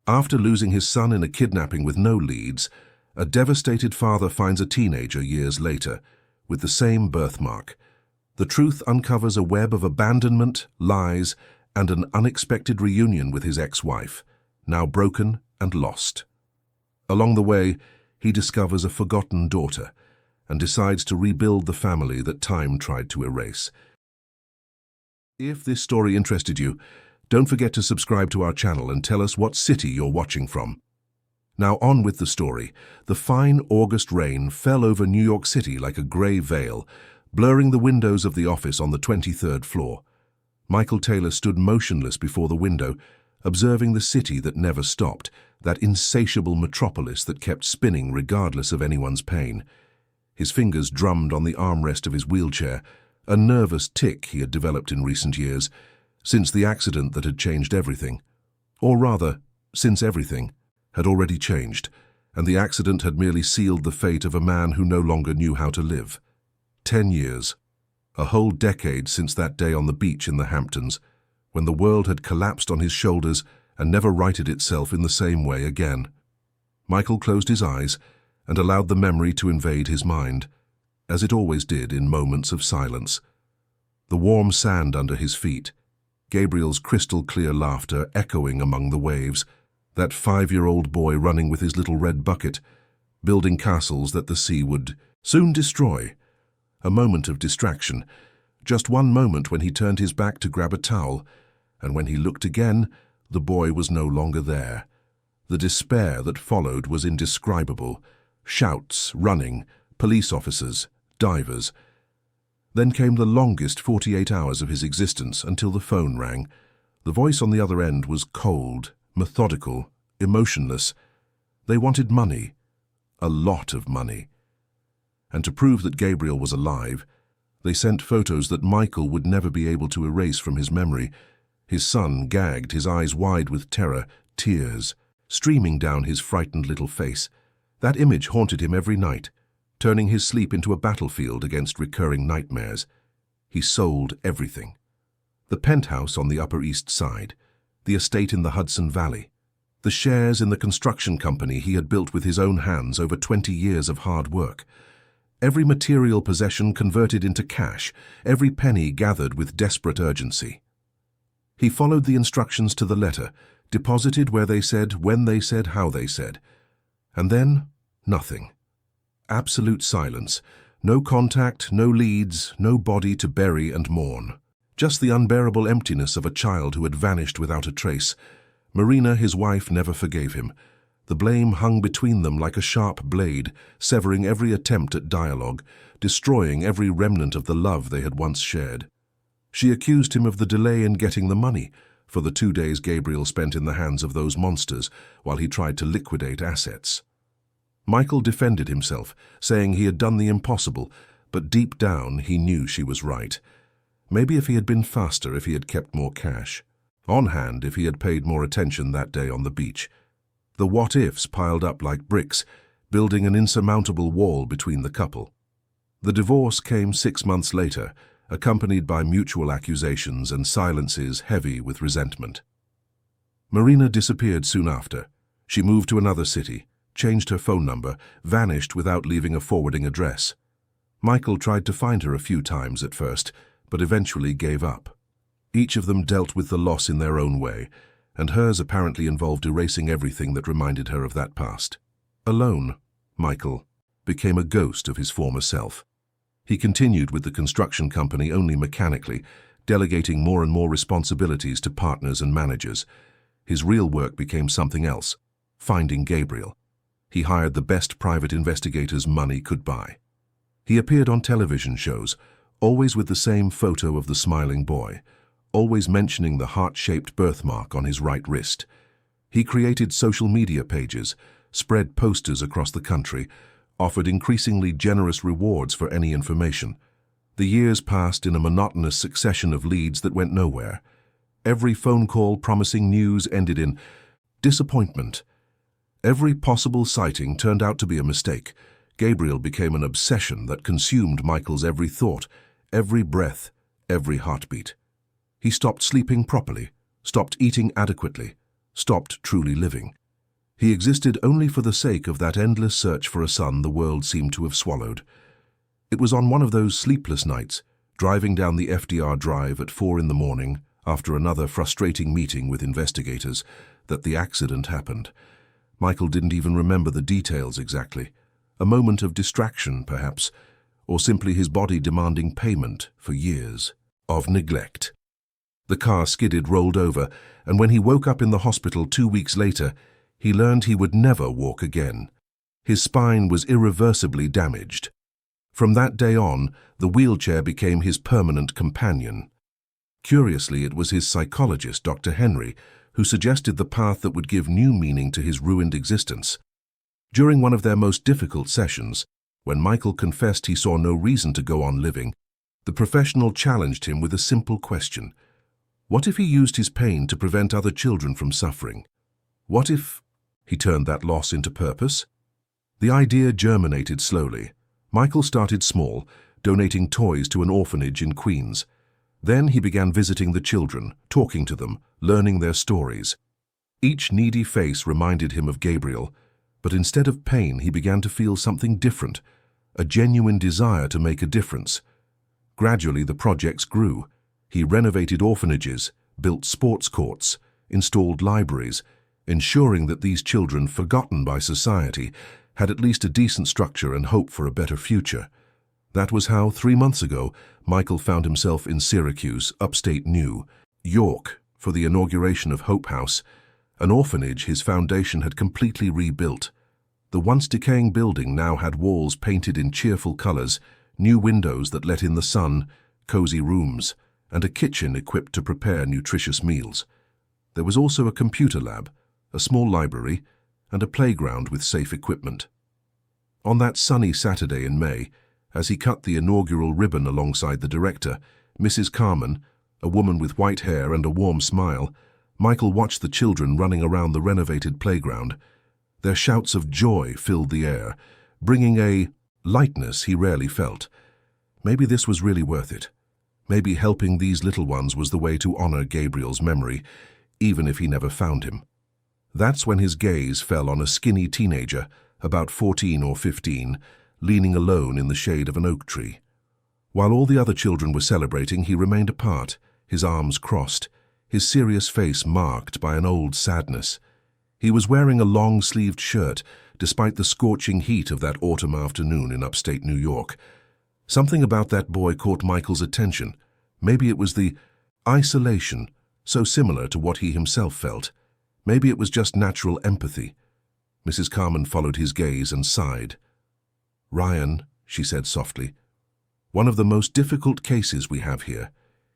After losing his son in a kidnapping with no leads, a devastated father finds a teenager years later, with the same birthmark. The truth uncovers a web of abandonment, lies, and an unexpected reunion with his ex-wife, now broken and lost. Along the way, he discovers a forgotten daughter and decides to rebuild the family that time tried to erase. If this story interested you, don't forget to subscribe to our channel and tell us what city you're watching from. Now on with the story. The fine August rain fell over New York City like a grey veil, blurring the windows of the office on the 23rd floor. Michael Taylor stood motionless before the window, observing the city that never stopped, that insatiable metropolis that kept spinning regardless of anyone's pain. His fingers drummed on the armrest of his wheelchair, a nervous tic he had developed in recent years, since the accident that had changed everything. Or rather, since everything had already changed, and the accident had merely sealed the fate of a man who no longer knew how to live. 10 years. A whole decade since that day on the beach in the Hamptons, when the world had collapsed on his shoulders and never righted itself in the same way again. Michael closed his eyes and allowed the memory to invade his mind, as it always did in moments of silence. The warm sand under his feet, Gabriel's crystal-clear laughter echoing among the waves, that 5-year-old boy running with his little red bucket, building castles that the sea would soon destroy. A moment of distraction, just one moment when he turned his back to grab a towel, and when he looked again, the boy was no longer there. The despair that followed was indescribable. Shouts, running, police officers, divers. Then came the longest 48 hours of his existence until the phone rang. The voice on the other end was cold, methodical, emotionless. They wanted money. A lot of money. And to prove that Gabriel was alive, they sent photos that Michael would never be able to erase from his memory. His son gagged, his eyes wide with terror, tears streaming down his frightened little face. That image haunted him every night, turning his sleep into a battlefield against recurring nightmares. He sold everything. The penthouse on the Upper East Side, the estate in the Hudson Valley, the shares in the construction company he had built with his own hands over 20 years of hard work. Every material possession converted into cash, every penny gathered with desperate urgency. He followed the instructions to the letter, deposited where they said, when they said, how they said. And then, nothing. Absolute silence. No contact, no leads, no body to bury and mourn. Just the unbearable emptiness of a child who had vanished without a trace. Marina, his wife, never forgave him. The blame hung between them like a sharp blade, severing every attempt at dialogue, destroying every remnant of the love they had once shared. She accused him of the delay in getting the money, for the 2 days Gabriel spent in the hands of those monsters while he tried to liquidate assets. Michael defended himself, saying he had done the impossible, but deep down he knew she was right. Maybe if he had been faster, if he had kept more cash. On hand, if he had paid more attention that day on the beach. The what-ifs piled up like bricks, building an insurmountable wall between the couple. The divorce came 6 months later, accompanied by mutual accusations and silences heavy with resentment. Marina disappeared soon after. She moved to another city, changed her phone number, vanished without leaving a forwarding address. Michael tried to find her a few times at first, but eventually gave up. Each of them dealt with the loss in their own way, and hers apparently involved erasing everything that reminded her of that past. Alone, Michael became a ghost of his former self. He continued with the construction company only mechanically, delegating more and more responsibilities to partners and managers. His real work became something else, finding Gabriel. He hired the best private investigators money could buy. He appeared on television shows, always with the same photo of the smiling boy, always mentioning the heart-shaped birthmark on his right wrist. He created social media pages, spread posters across the country, offered increasingly generous rewards for any information. The years passed in a monotonous succession of leads that went nowhere. Every phone call promising news ended in disappointment. Every possible sighting turned out to be a mistake. Gabriel became an obsession that consumed Michael's every thought, every breath, every heartbeat. He stopped sleeping properly, stopped eating adequately, stopped truly living. He existed only for the sake of that endless search for a son the world seemed to have swallowed. It was on one of those sleepless nights, driving down the FDR Drive at 4 a.m, after another frustrating meeting with investigators, that the accident happened. Michael didn't even remember the details exactly. A moment of distraction, perhaps, or simply his body demanding payment for years of neglect. The car skidded, rolled over, and when he woke up in the hospital 2 weeks later, he learned he would never walk again. His spine was irreversibly damaged. From that day on, the wheelchair became his permanent companion. Curiously, it was his psychologist, Dr. Henry, who suggested the path that would give new meaning to his ruined existence. During one of their most difficult sessions, when Michael confessed he saw no reason to go on living, the professional challenged him with a simple question. What if he used his pain to prevent other children from suffering? What if he turned that loss into purpose? The idea germinated slowly. Michael started small, donating toys to an orphanage in Queens. Then he began visiting the children, talking to them, learning their stories. Each needy face reminded him of Gabriel, but instead of pain he began to feel something different, a genuine desire to make a difference. Gradually the projects grew. He renovated orphanages, built sports courts, installed libraries, ensuring that these children, forgotten by society, had at least a decent structure and hope for a better future. That was how, 3 months ago, Michael found himself in Syracuse, upstate New York, for the inauguration of Hope House, an orphanage his foundation had completely rebuilt. The once decaying building now had walls painted in cheerful colors, new windows that let in the sun, cozy rooms, and a kitchen equipped to prepare nutritious meals. There was also a computer lab, a small library, and a playground with safe equipment. On that sunny Saturday in May, as he cut the inaugural ribbon alongside the director, Mrs. Carmen, a woman with white hair and a warm smile, Michael watched the children running around the renovated playground. Their shouts of joy filled the air, bringing a lightness he rarely felt. Maybe this was really worth it. Maybe helping these little ones was the way to honor Gabriel's memory, even if he never found him. That's when his gaze fell on a skinny teenager, about 14 or 15, leaning alone in the shade of an oak tree. While all the other children were celebrating, he remained apart, his arms crossed, his serious face marked by an old sadness. He was wearing a long-sleeved shirt, despite the scorching heat of that autumn afternoon in upstate New York. Something about that boy caught Michael's attention. Maybe it was the isolation, so similar to what he himself felt. Maybe it was just natural empathy. Mrs. Carmen followed his gaze and sighed. "Ryan," she said softly, "one of the most difficult cases we have here.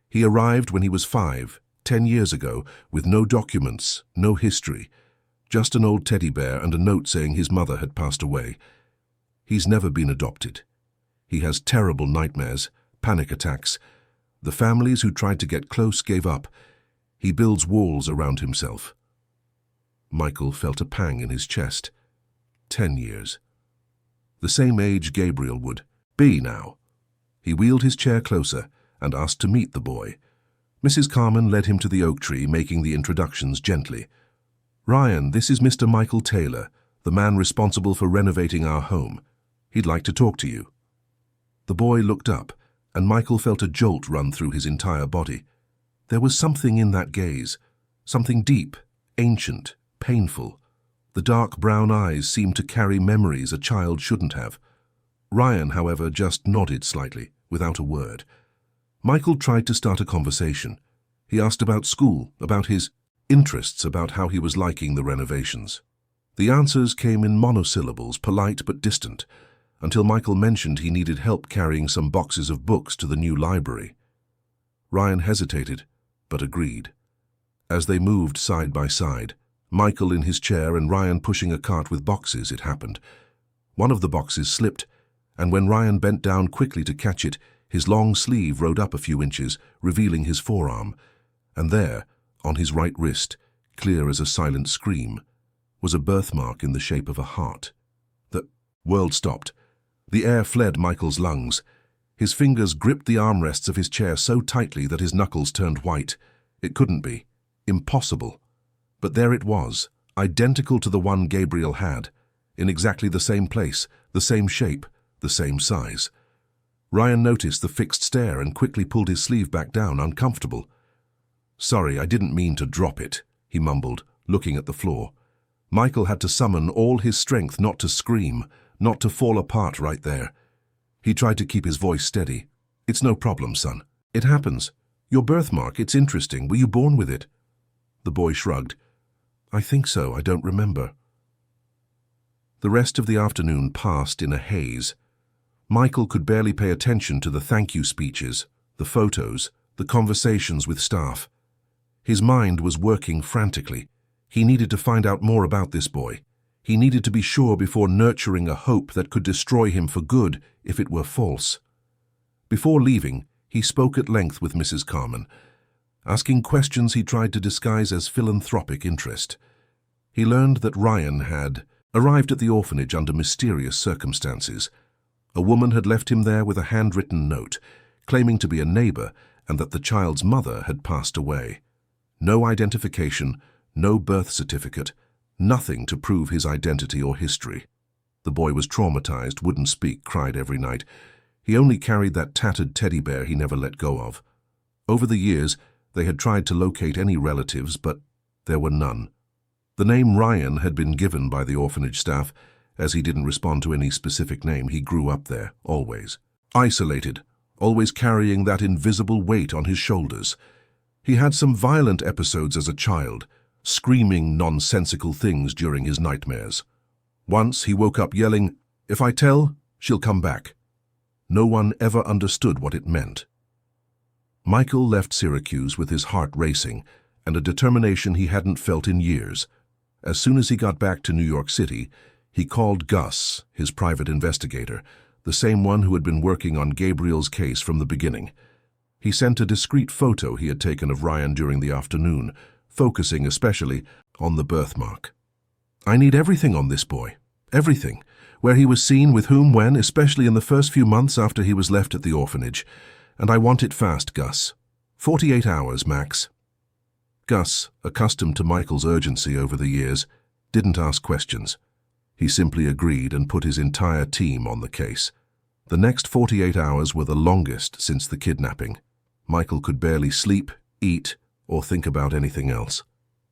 He arrived when he was 5, 10 years ago, with no documents, no history, just an old teddy bear and a note saying his mother had passed away. He's never been adopted. He has terrible nightmares, panic attacks. The families who tried to get close gave up. He builds walls around himself." Michael felt a pang in his chest. 10 years. The same age Gabriel would be now. He wheeled his chair closer and asked to meet the boy. Mrs. Carmen led him to the oak tree, making the introductions gently. "Ryan, this is Mr. Michael Taylor, the man responsible for renovating our home. He'd like to talk to you." The boy looked up, and Michael felt a jolt run through his entire body. There was something in that gaze, something deep, ancient, painful. The dark brown eyes seemed to carry memories a child shouldn't have. Ryan, however, just nodded slightly, without a word. Michael tried to start a conversation. He asked about school, about his interests, about how he was liking the renovations. The answers came in monosyllables, polite but distant, until Michael mentioned he needed help carrying some boxes of books to the new library. Ryan hesitated, but agreed. As they moved side by side, Michael in his chair and Ryan pushing a cart with boxes, it happened. One of the boxes slipped, and when Ryan bent down quickly to catch it, his long sleeve rode up a few inches, revealing his forearm. And there, on his right wrist, clear as a silent scream, was a birthmark in the shape of a heart. The world stopped. The air fled Michael's lungs. His fingers gripped the armrests of his chair so tightly that his knuckles turned white. It couldn't be. Impossible. But there it was, identical to the one Gabriel had, in exactly the same place, the same shape, the same size. Ryan noticed the fixed stare and quickly pulled his sleeve back down, uncomfortable. "Sorry, I didn't mean to drop it," he mumbled, looking at the floor. Michael had to summon all his strength not to scream, not to fall apart right there. He tried to keep his voice steady. "It's no problem, son. It happens. Your birthmark, it's interesting. Were you born with it?" The boy shrugged. "I think so. I don't remember." The rest of the afternoon passed in a haze. Michael could barely pay attention to the thank you speeches, the photos, the conversations with staff. His mind was working frantically. He needed to find out more about this boy. He needed to be sure before nurturing a hope that could destroy him for good if it were false. Before leaving, he spoke at length with Mrs. Carman, asking questions he tried to disguise as philanthropic interest. He learned that Ryan had arrived at the orphanage under mysterious circumstances. A woman had left him there with a handwritten note, claiming to be a neighbor and that the child's mother had passed away. No identification, no birth certificate, nothing to prove his identity or history. The boy was traumatized, wouldn't speak, cried every night. He only carried that tattered teddy bear he never let go of. Over the years, they had tried to locate any relatives, but there were none. The name Ryan had been given by the orphanage staff. As he didn't respond to any specific name, he grew up there, always. Isolated, always carrying that invisible weight on his shoulders. He had some violent episodes as a child, screaming nonsensical things during his nightmares. Once he woke up yelling, "If I tell, she'll come back." No one ever understood what it meant. Michael left Syracuse with his heart racing and a determination he hadn't felt in years. As soon as he got back to New York City, he called Gus, his private investigator, the same one who had been working on Gabriel's case from the beginning. He sent a discreet photo he had taken of Ryan during the afternoon, focusing especially on the birthmark. "I need everything on this boy. Everything. Where he was seen, with whom, when, especially in the first few months after he was left at the orphanage. And I want it fast, Gus. 48 hours, max." Gus, accustomed to Michael's urgency over the years, didn't ask questions. He simply agreed and put his entire team on the case. The next 48 hours were the longest since the kidnapping. Michael could barely sleep, eat, or think about anything else.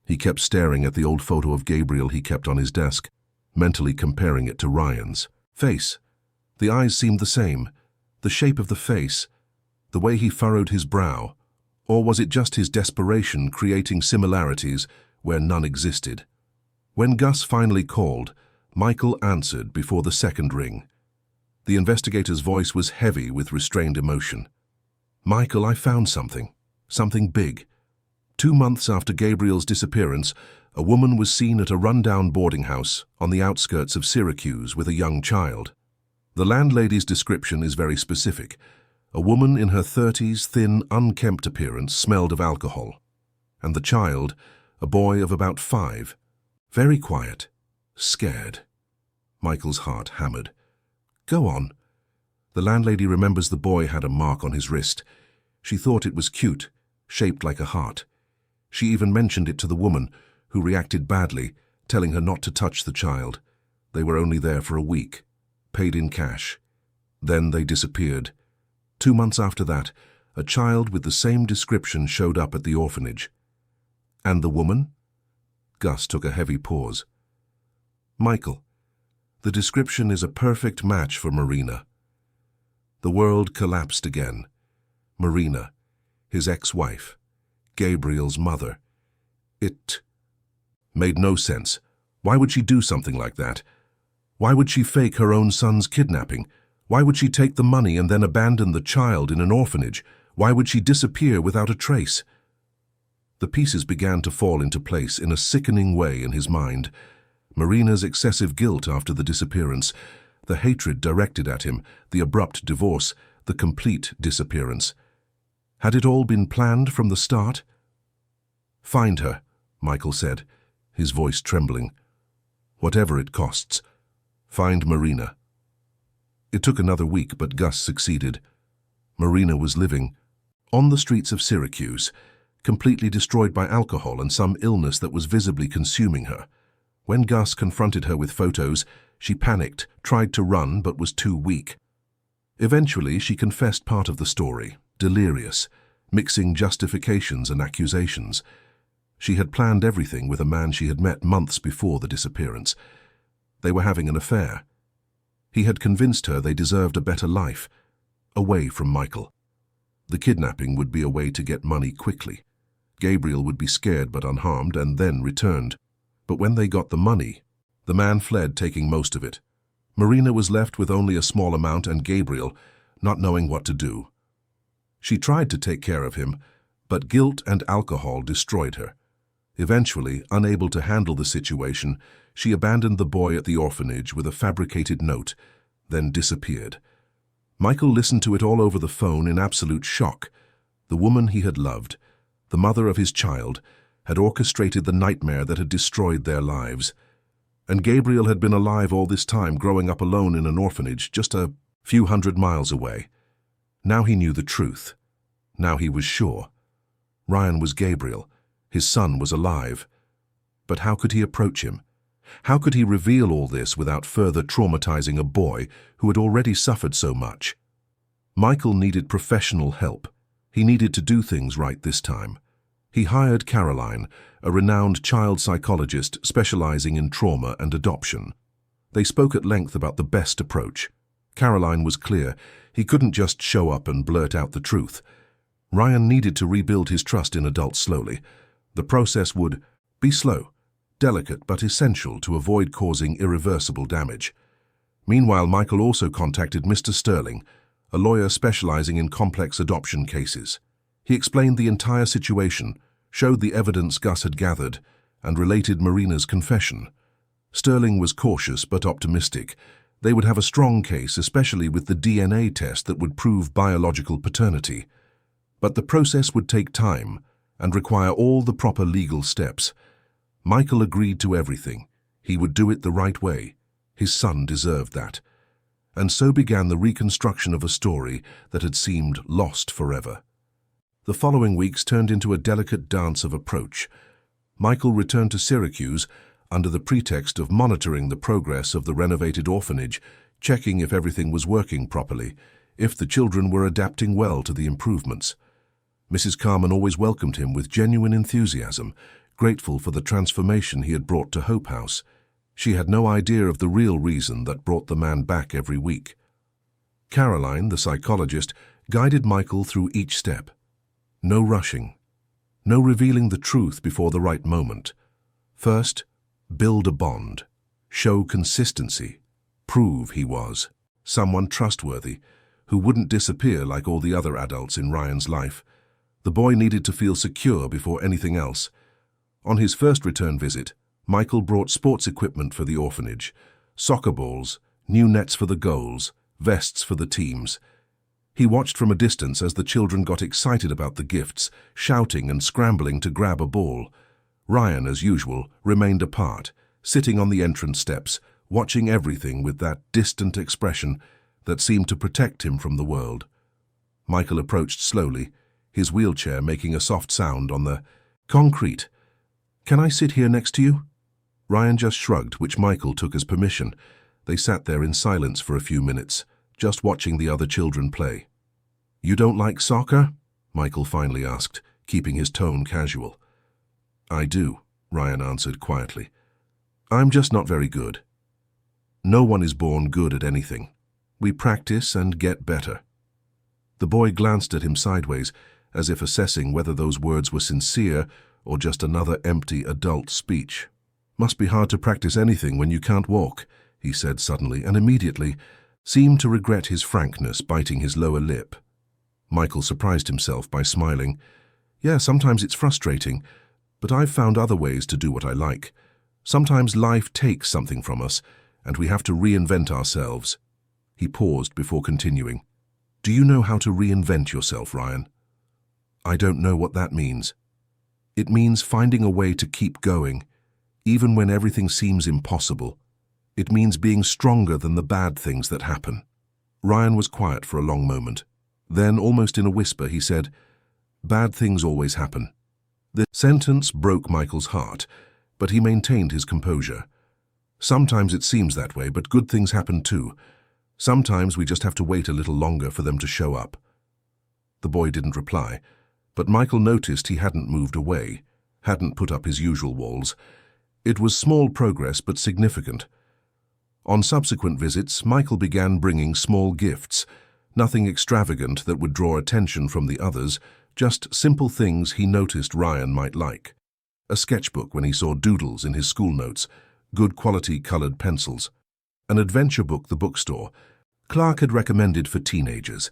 He kept staring at the old photo of Gabriel he kept on his desk, mentally comparing it to Ryan's face. The eyes seemed the same, the shape of the face, the way he furrowed his brow. Or was it just his desperation creating similarities where none existed? When Gus finally called, Michael answered before the second ring. The investigator's voice was heavy with restrained emotion. "Michael, I found something. Something big. 2 months after Gabriel's disappearance, a woman was seen at a rundown boarding house on the outskirts of Syracuse with a young child. The landlady's description is very specific. A woman in her 30s, thin, unkempt appearance, smelled of alcohol. And the child, a boy of about 5, very quiet, scared." Michael's heart hammered. "Go on." The landlady remembers the boy had a mark on his wrist. She thought it was cute, shaped like a heart. She even mentioned it to the woman, who reacted badly, telling her not to touch the child. They were only there for a week, paid in cash. Then they disappeared. 2 months after that, a child with the same description showed up at the orphanage. "And the woman?" Gus took a heavy pause. "Michael, the description is a perfect match for Marina." The world collapsed again. Marina, his ex-wife, Gabriel's mother. It made no sense. Why would she do something like that? Why would she fake her own son's kidnapping? Why would she take the money and then abandon the child in an orphanage? Why would she disappear without a trace? The pieces began to fall into place in a sickening way in his mind. Marina's excessive guilt after the disappearance, the hatred directed at him, the abrupt divorce, the complete disappearance. Had it all been planned from the start? "Find her," Michael said, his voice trembling. "Whatever it costs. Find Marina." It took another week, but Gus succeeded. Marina was living on the streets of Syracuse, completely destroyed by alcohol and some illness that was visibly consuming her. When Gus confronted her with photos, she panicked, tried to run, but was too weak. Eventually, she confessed part of the story, delirious, mixing justifications and accusations. She had planned everything with a man she had met months before the disappearance. They were having an affair. He had convinced her they deserved a better life, away from Michael. The kidnapping would be a way to get money quickly. Gabriel would be scared but unharmed and then returned. But when they got the money, the man fled, taking most of it. Marina was left with only a small amount and Gabriel, not knowing what to do. She tried to take care of him, but guilt and alcohol destroyed her. Eventually, unable to handle the situation, she abandoned the boy at the orphanage with a fabricated note, then disappeared. Michael listened to it all over the phone in absolute shock. The woman he had loved, the mother of his child, had orchestrated the nightmare that had destroyed their lives. And Gabriel had been alive all this time, growing up alone in an orphanage just a few hundred miles away. Now he knew the truth. Now he was sure. Ryan was Gabriel. His son was alive. But how could he approach him? How could he reveal all this without further traumatizing a boy who had already suffered so much? Michael needed professional help. He needed to do things right this time. He hired Caroline, a renowned child psychologist specializing in trauma and adoption. They spoke at length about the best approach. Caroline was clear. He couldn't just show up and blurt out the truth. Ryan needed to rebuild his trust in adults slowly. The process would be slow, delicate but essential to avoid causing irreversible damage. Meanwhile, Michael also contacted Mr. Sterling, a lawyer specializing in complex adoption cases. He explained the entire situation, showed the evidence Gus had gathered, and related Marina's confession. Sterling was cautious but optimistic. They would have a strong case, especially with the DNA test that would prove biological paternity. But the process would take time and require all the proper legal steps. Michael agreed to everything. He would do it the right way. His son deserved that. And so began the reconstruction of a story that had seemed lost forever. The following weeks turned into a delicate dance of approach. Michael returned to Syracuse under the pretext of monitoring the progress of the renovated orphanage, checking if everything was working properly, if the children were adapting well to the improvements. Mrs. Carmen always welcomed him with genuine enthusiasm, grateful for the transformation he had brought to Hope House. She had no idea of the real reason that brought the man back every week. Caroline, the psychologist, guided Michael through each step. No rushing. No revealing the truth before the right moment. First, build a bond. Show consistency. Prove he was someone trustworthy, who wouldn't disappear like all the other adults in Ryan's life. The boy needed to feel secure before anything else. On his first return visit, Michael brought sports equipment for the orphanage, soccer balls, new nets for the goals, vests for the teams. He watched from a distance as the children got excited about the gifts, shouting and scrambling to grab a ball. Ryan, as usual, remained apart, sitting on the entrance steps, watching everything with that distant expression that seemed to protect him from the world. Michael approached slowly, his wheelchair making a soft sound on the concrete. "Can I sit here next to you?" Ryan just shrugged, which Michael took as permission. They sat there in silence for a few minutes, just watching the other children play. "You don't like soccer?" Michael finally asked, keeping his tone casual. "I do," Ryan answered quietly. "I'm just not very good." "No one is born good at anything. We practice and get better." The boy glanced at him sideways, as if assessing whether those words were sincere or just another empty adult speech. "Must be hard to practice anything when you can't walk," he said suddenly, and immediately seemed to regret his frankness, biting his lower lip. Michael surprised himself by smiling. "Yeah, sometimes it's frustrating, but I've found other ways to do what I like. Sometimes life takes something from us, and we have to reinvent ourselves." He paused before continuing. "Do you know how to reinvent yourself, Ryan?" "I don't know what that means." "It means finding a way to keep going, even when everything seems impossible. It means being stronger than the bad things that happen." Ryan was quiet for a long moment. Then, almost in a whisper, he said, "Bad things always happen. The sentence broke Michael's heart, but he maintained his composure. Sometimes it seems that way, but good things happen too. Sometimes we just have to wait a little longer for them to show up. The boy didn't reply, but Michael noticed he hadn't moved away, hadn't put up his usual walls. It was small progress, but significant. On subsequent visits, Michael began bringing small gifts, nothing extravagant that would draw attention from the others, just simple things he noticed Ryan might like. A sketchbook when he saw doodles in his school notes, good quality colored pencils. An adventure book the bookstore Clark had recommended for teenagers.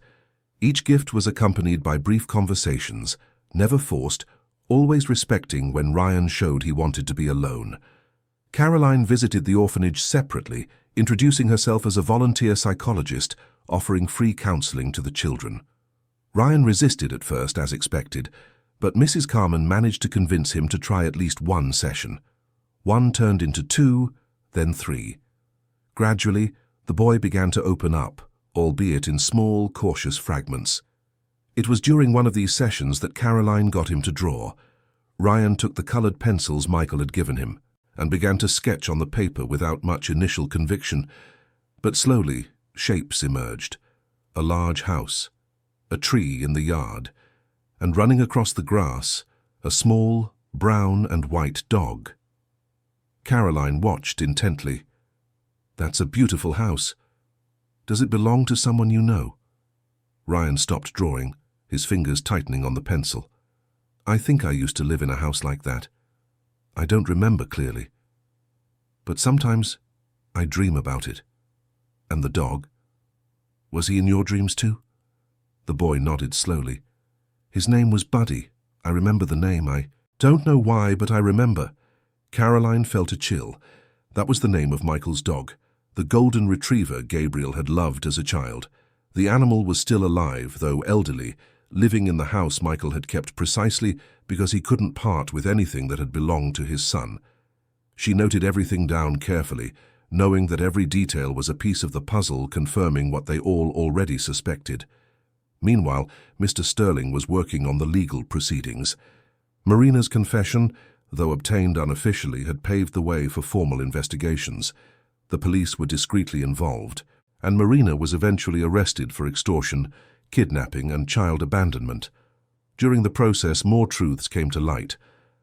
Each gift was accompanied by brief conversations, never forced, always respecting when Ryan showed he wanted to be alone. Caroline visited the orphanage separately, introducing herself as a volunteer psychologist, offering free counseling to the children. Ryan resisted at first, as expected, but Mrs. Carmen managed to convince him to try at least one session. One turned into 2, then 3. Gradually, the boy began to open up, albeit in small, cautious fragments. It was during one of these sessions that Caroline got him to draw. Ryan took the colored pencils Michael had given him and began to sketch on the paper without much initial conviction. But slowly, shapes emerged. A large house, a tree in the yard, and running across the grass, a small, brown and white dog. Caroline watched intently. "That's a beautiful house. Does it belong to someone you know?" Ryan stopped drawing, his fingers tightening on the pencil. "I think I used to live in a house like that. I don't remember clearly. But sometimes I dream about it." "And the dog? Was he in your dreams too?" The boy nodded slowly. "His name was Buddy. I remember the name. I don't know why, but I remember." Caroline felt a chill. That was the name of Michael's dog, the golden retriever Gabriel had loved as a child. The animal was still alive, though elderly, living in the house Michael had kept precisely because he couldn't part with anything that had belonged to his son. She noted everything down carefully, knowing that every detail was a piece of the puzzle confirming what they all already suspected. Meanwhile, Mr. Sterling was working on the legal proceedings. Marina's confession, though obtained unofficially, had paved the way for formal investigations. The police were discreetly involved, and Marina was eventually arrested for extortion, kidnapping, and child abandonment. During the process, more truths came to light.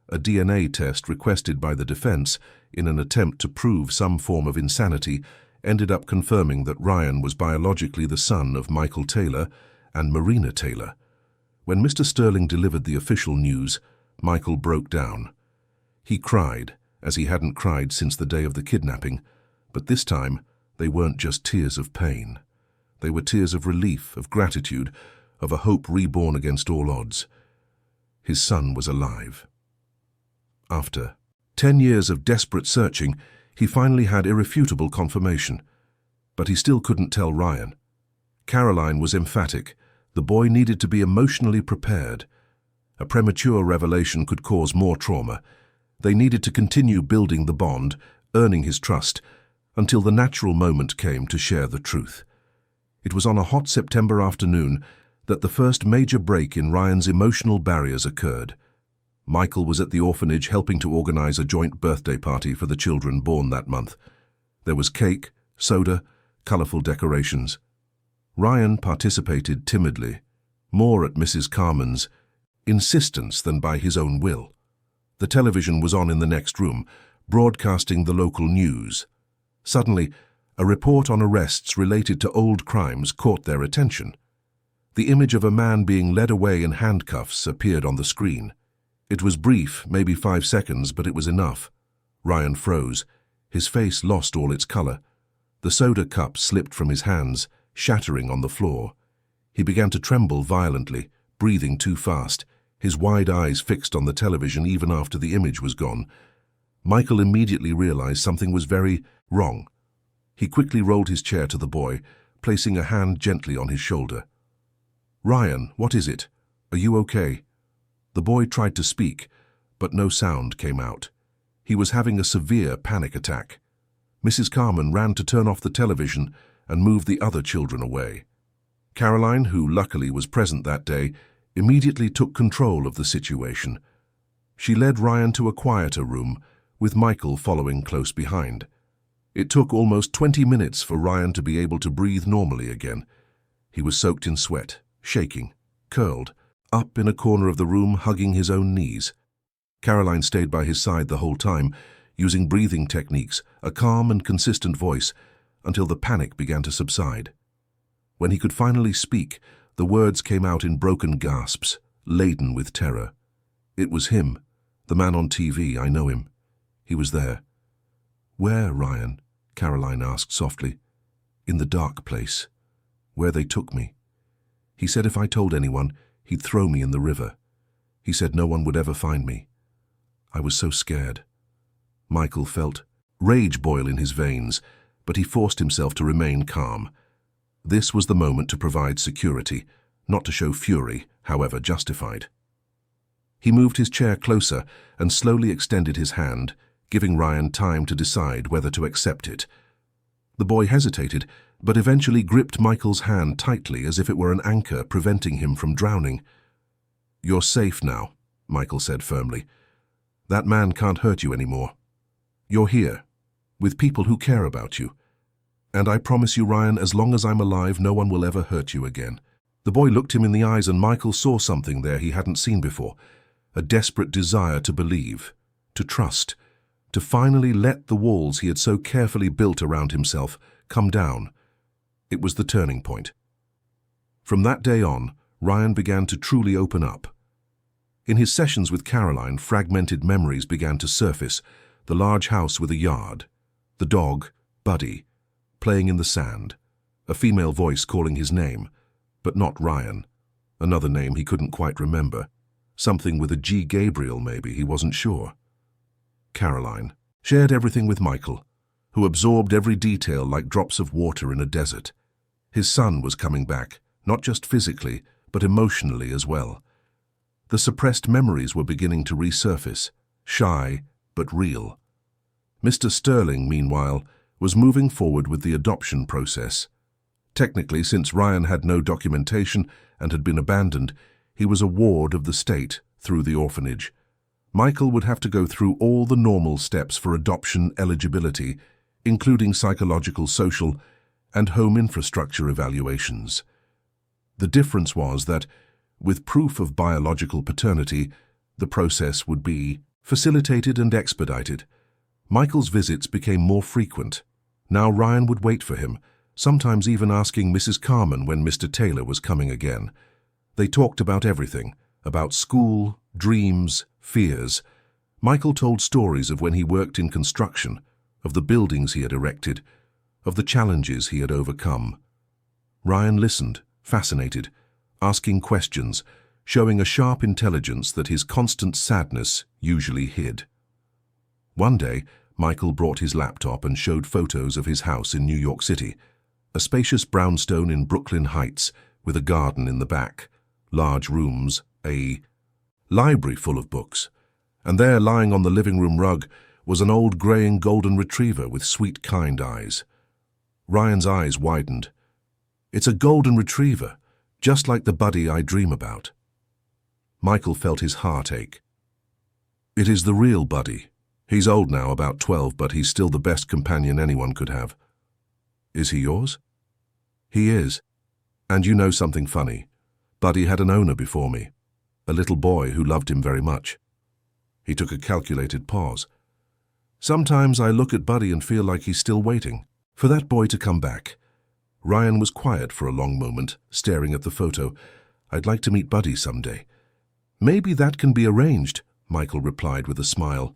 A DNA test requested by the defense in an attempt to prove some form of insanity ended up confirming that Ryan was biologically the son of Michael Taylor and Marina Taylor. When Mr. Sterling delivered the official news, Michael broke down. He cried, as he hadn't cried since the day of the kidnapping, but this time they weren't just tears of pain. They were tears of relief, of gratitude, of a hope reborn against all odds. His son was alive. After 10 years of desperate searching, he finally had irrefutable confirmation. But he still couldn't tell Ryan. Caroline was emphatic. The boy needed to be emotionally prepared. A premature revelation could cause more trauma. They needed to continue building the bond, earning his trust, until the natural moment came to share the truth. It was on a hot September afternoon that the first major break in Ryan's emotional barriers occurred. Michael was at the orphanage helping to organize a joint birthday party for the children born that month. There was cake, soda, colorful decorations. Ryan participated timidly, more at Mrs. Carmen's insistence than by his own will. The television was on in the next room, broadcasting the local news. Suddenly, a report on arrests related to old crimes caught their attention. The image of a man being led away in handcuffs appeared on the screen. It was brief, maybe 5 seconds, but it was enough. Ryan froze. His face lost all its color. The soda cup slipped from his hands, shattering on the floor. He began to tremble violently, breathing too fast, his wide eyes fixed on the television even after the image was gone. Michael immediately realized something was very wrong. He quickly rolled his chair to the boy, placing a hand gently on his shoulder. "Ryan, what is it? Are you okay?" The boy tried to speak, but no sound came out. He was having a severe panic attack. Mrs. Carmen ran to turn off the television and move the other children away. Caroline, who luckily was present that day, immediately took control of the situation. She led Ryan to a quieter room, with Michael following close behind. It took almost 20 minutes for Ryan to be able to breathe normally again. He was soaked in sweat, shaking, curled, up in a corner of the room hugging his own knees. Caroline stayed by his side the whole time, using breathing techniques, a calm and consistent voice, until the panic began to subside. When he could finally speak, the words came out in broken gasps, laden with terror. It was him, the man on TV, I know him. He was there. "Where, Ryan?" Caroline asked softly. "In the dark place, where they took me. He said if I told anyone, he'd throw me in the river. He said no one would ever find me. I was so scared." Michael felt rage boil in his veins, but he forced himself to remain calm. This was the moment to provide security, not to show fury, however justified. He moved his chair closer and slowly extended his hand, giving Ryan time to decide whether to accept it. The boy hesitated, but eventually gripped Michael's hand tightly as if it were an anchor preventing him from drowning. "You're safe now," Michael said firmly. "That man can't hurt you anymore. You're here, with people who care about you. And I promise you, Ryan, as long as I'm alive, no one will ever hurt you again." The boy looked him in the eyes, and Michael saw something there he hadn't seen before, a desperate desire to believe, to trust, to finally let the walls he had so carefully built around himself come down. It was the turning point. From that day on, Ryan began to truly open up. In his sessions with Caroline, fragmented memories began to surface: the large house with a yard, the dog, Buddy, playing in the sand, a female voice calling his name, but not Ryan, another name he couldn't quite remember, something with a G. Gabriel maybe, he wasn't sure. Caroline shared everything with Michael, who absorbed every detail like drops of water in a desert. His son was coming back, not just physically, but emotionally as well. The suppressed memories were beginning to resurface, shy but real. Mr. Sterling, meanwhile, was moving forward with the adoption process. Technically, since Ryan had no documentation and had been abandoned, he was a ward of the state through the orphanage. Michael would have to go through all the normal steps for adoption eligibility, including psychological, social, and home infrastructure evaluations. The difference was that, with proof of biological paternity, the process would be facilitated and expedited. Michael's visits became more frequent. Now Ryan would wait for him, sometimes even asking Mrs. Carmen when Mr. Taylor was coming again. They talked about everything, about school, dreams, fears. Michael told stories of when he worked in construction, of the buildings he had erected, of the challenges he had overcome. Ryan listened, fascinated, asking questions, showing a sharp intelligence that his constant sadness usually hid. One day, Michael brought his laptop and showed photos of his house in New York City, a spacious brownstone in Brooklyn Heights with a garden in the back, large rooms, a library full of books, and there, lying on the living room rug, was an old greying golden retriever with sweet, kind eyes. Ryan's eyes widened. "It's a golden retriever, just like the Buddy I dream about." Michael felt his heart ache. "It is the real Buddy. He's old now, about 12, but he's still the best companion anyone could have." "Is he yours?" "He is. And you know something funny. Buddy had an owner before me, a little boy who loved him very much." He took a calculated pause. "Sometimes I look at Buddy and feel like he's still waiting for that boy to come back." Ryan was quiet for a long moment, staring at the photo. "I'd like to meet Buddy someday." "Maybe that can be arranged," Michael replied with a smile.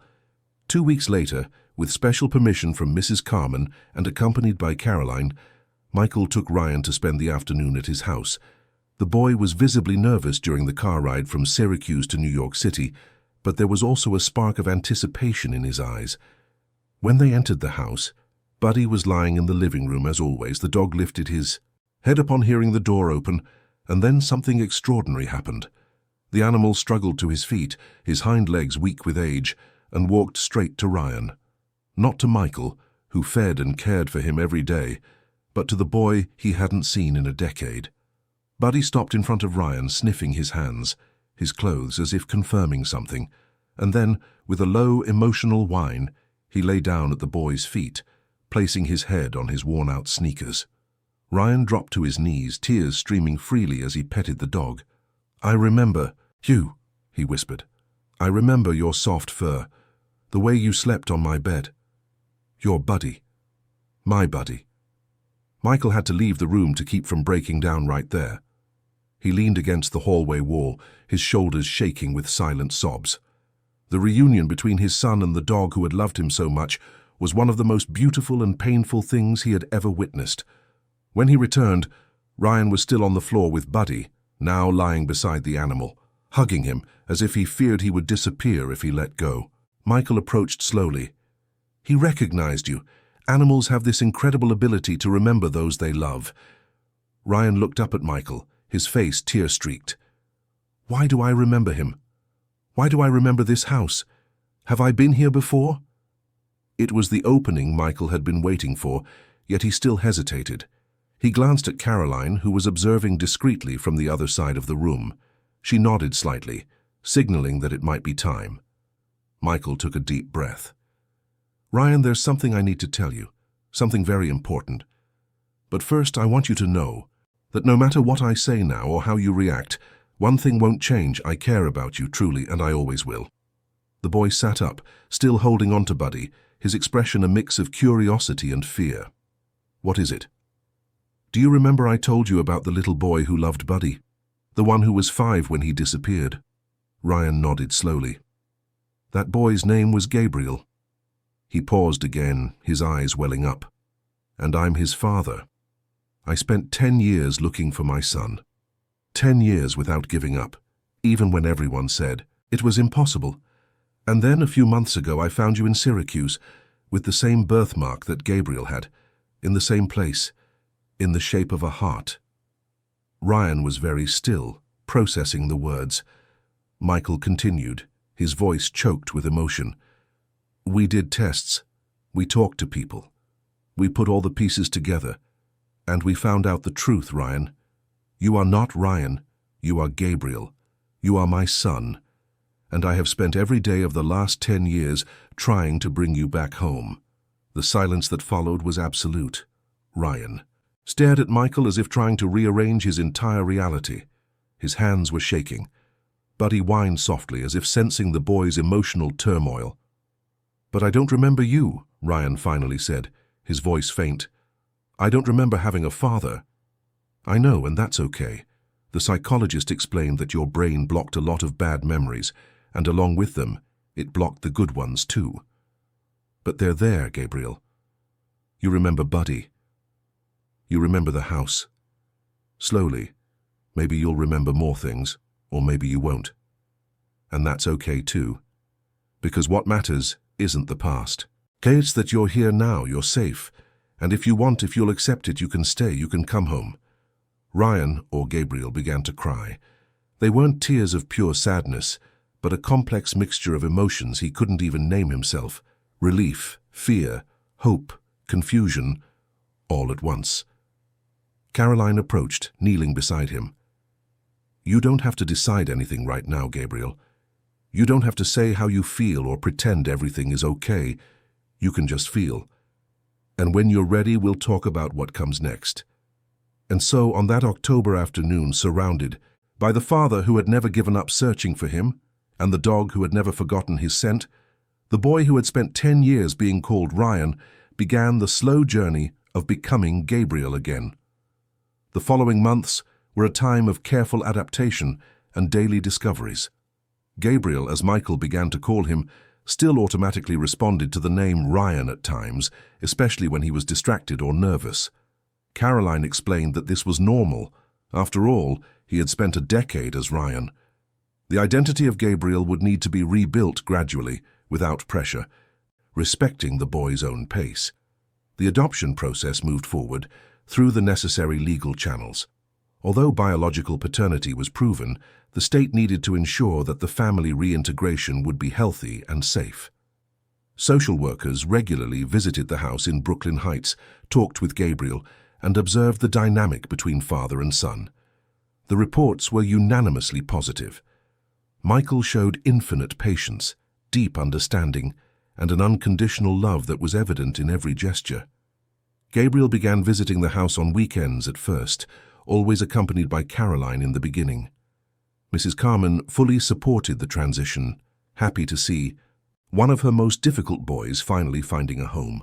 2 weeks later, with special permission from Mrs. Carmen and accompanied by Caroline, Michael took Ryan to spend the afternoon at his house. The boy was visibly nervous during the car ride from Syracuse to New York City, but there was also a spark of anticipation in his eyes. When they entered the house, Buddy was lying in the living room as always. The dog lifted his head upon hearing the door open, and then something extraordinary happened. The animal struggled to his feet, his hind legs weak with age, and walked straight to Ryan. Not to Michael, who fed and cared for him every day, but to the boy he hadn't seen in a decade. Buddy stopped in front of Ryan, sniffing his hands, his clothes, as if confirming something, and then, with a low, emotional whine, he lay down at the boy's feet, placing his head on his worn-out sneakers. Ryan dropped to his knees, tears streaming freely as he petted the dog. "I remember, Hugh," he whispered. "I remember your soft fur, the way you slept on my bed. Your buddy. My buddy." Michael had to leave the room to keep from breaking down right there. He leaned against the hallway wall, his shoulders shaking with silent sobs. The reunion between his son and the dog who had loved him so much was one of the most beautiful and painful things he had ever witnessed. When he returned, Ryan was still on the floor with Buddy, now lying beside the animal, hugging him as if he feared he would disappear if he let go. Michael approached slowly. "He recognized you. Animals have this incredible ability to remember those they love." Ryan looked up at Michael, his face tear-streaked. "Why do I remember him? Why do I remember this house? Have I been here before?" It was the opening Michael had been waiting for, yet he still hesitated. He glanced at Caroline, who was observing discreetly from the other side of the room. She nodded slightly, signaling that it might be time. Michael took a deep breath. "Ryan, there's something I need to tell you, something very important. But first, I want you to know that no matter what I say now or how you react, one thing won't change. I care about you truly, and I always will." The boy sat up, still holding on to Buddy, his expression a mix of curiosity and fear. "What is it?" "Do you remember I told you about the little boy who loved Buddy? The one who was 5 when he disappeared?" Ryan nodded slowly. "That boy's name was Gabriel." He paused again, his eyes welling up. "And I'm his father. I spent 10 years looking for my son. 10 years without giving up, even when everyone said it was impossible. And then a few months ago I found you in Syracuse, with the same birthmark that Gabriel had, in the same place, in the shape of a heart." Ryan was very still, processing the words. Michael continued, his voice choked with emotion. "We did tests. We talked to people. We put all the pieces together. And we found out the truth, Ryan. You are not Ryan. You are Gabriel. You are my son. And I have spent every day of the last 10 years trying to bring you back home." The silence that followed was absolute. Ryan stared at Michael as if trying to rearrange his entire reality. His hands were shaking. Buddy whined softly as if sensing the boy's emotional turmoil. "But I don't remember you," Ryan finally said, his voice faint. "I don't remember having a father." "I know, and that's okay. The psychologist explained that your brain blocked a lot of bad memories, and along with them, it blocked the good ones too. But they're there, Gabriel. You remember Buddy. You remember the house. Slowly, maybe you'll remember more things, or maybe you won't. And that's okay too. Because what matters isn't the past. Okay, it's that you're here now, you're safe. And if you'll accept it, you can stay, you can come home." Ryan, or Gabriel, began to cry. They weren't tears of pure sadness, but a complex mixture of emotions he couldn't even name himself. Relief, fear, hope, confusion, all at once. Caroline approached, kneeling beside him. "You don't have to decide anything right now, Gabriel. You don't have to say how you feel or pretend everything is okay. You can just feel. And when you're ready, we'll talk about what comes next." And so, on that October afternoon, surrounded by the father who had never given up searching for him, and the dog who had never forgotten his scent, the boy who had spent 10 years being called Ryan began the slow journey of becoming Gabriel again. The following months were a time of careful adaptation and daily discoveries. Gabriel, as Michael began to call him, still automatically responded to the name Ryan at times, especially when he was distracted or nervous. Caroline explained that this was normal. After all, he had spent a decade as Ryan. The identity of Gabriel would need to be rebuilt gradually, without pressure, respecting the boy's own pace. The adoption process moved forward through the necessary legal channels. Although biological paternity was proven, the state needed to ensure that the family reintegration would be healthy and safe. Social workers regularly visited the house in Brooklyn Heights, talked with Gabriel, and observed the dynamic between father and son. The reports were unanimously positive. Michael showed infinite patience, deep understanding, and an unconditional love that was evident in every gesture. Gabriel began visiting the house on weekends at first, always accompanied by Caroline in the beginning. Mrs. Carmen fully supported the transition, happy to see one of her most difficult boys finally finding a home.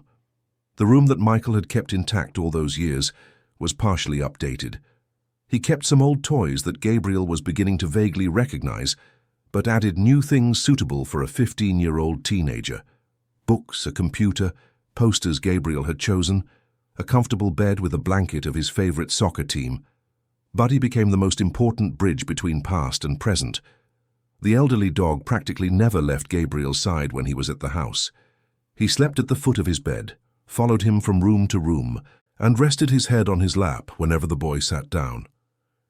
The room that Michael had kept intact all those years was partially updated. He kept some old toys that Gabriel was beginning to vaguely recognize, but added new things suitable for a 15-year-old teenager. Books, a computer, posters Gabriel had chosen, a comfortable bed with a blanket of his favorite soccer team. Buddy became the most important bridge between past and present. The elderly dog practically never left Gabriel's side when he was at the house. He slept at the foot of his bed, followed him from room to room, and rested his head on his lap whenever the boy sat down.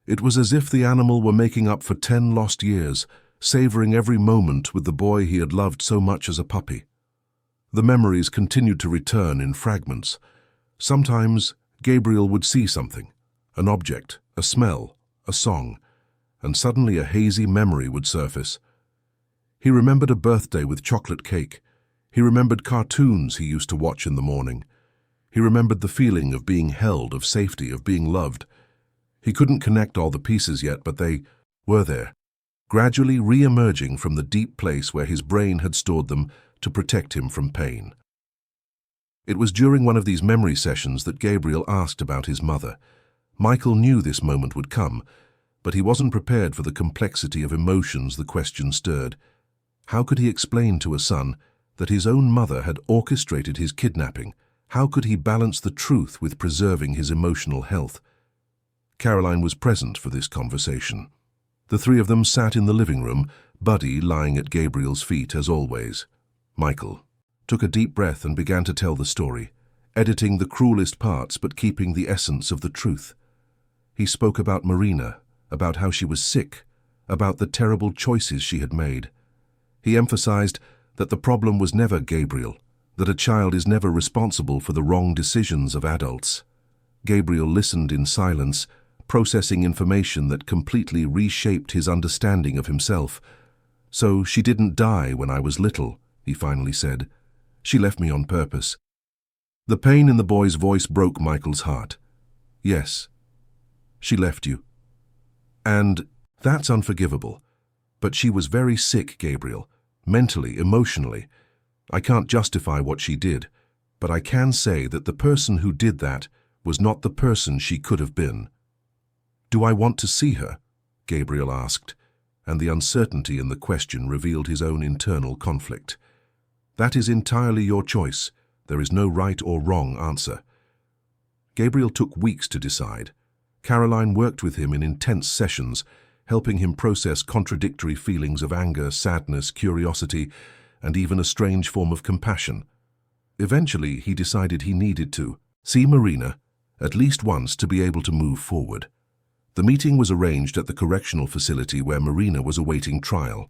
It was as if the animal were making up for 10 lost years, savoring every moment with the boy he had loved so much as a puppy. The memories continued to return in fragments. Sometimes Gabriel would see something, an object, a smell, a song, and suddenly a hazy memory would surface. He remembered a birthday with chocolate cake. He remembered cartoons he used to watch in the morning. He remembered the feeling of being held, of safety, of being loved. He couldn't connect all the pieces yet, but they were there, gradually re-emerging from the deep place where his brain had stored them to protect him from pain. It was during one of these memory sessions that Gabriel asked about his mother. Michael knew this moment would come, but he wasn't prepared for the complexity of emotions the question stirred. How could he explain to a son that his own mother had orchestrated his kidnapping? How could he balance the truth with preserving his emotional health? Caroline was present for this conversation. The three of them sat in the living room, Buddy lying at Gabriel's feet as always. Michael took a deep breath and began to tell the story, editing the cruelest parts but keeping the essence of the truth. He spoke about Marina, about how she was sick, about the terrible choices she had made. He emphasized that the problem was never Gabriel, that a child is never responsible for the wrong decisions of adults. Gabriel listened in silence, processing information that completely reshaped his understanding of himself. "So she didn't die when I was little," he finally said. "She left me on purpose." The pain in the boy's voice broke Michael's heart. "Yes, she left you. And that's unforgivable. But she was very sick, Gabriel, mentally, emotionally. I can't justify what she did, but I can say that the person who did that was not the person she could have been." "Do I want to see her?" Gabriel asked, and the uncertainty in the question revealed his own internal conflict. "That is entirely your choice. There is no right or wrong answer." Gabriel took weeks to decide. Caroline worked with him in intense sessions, helping him process contradictory feelings of anger, sadness, curiosity, and even a strange form of compassion. Eventually, he decided he needed to see Marina at least once to be able to move forward. The meeting was arranged at the correctional facility where Marina was awaiting trial.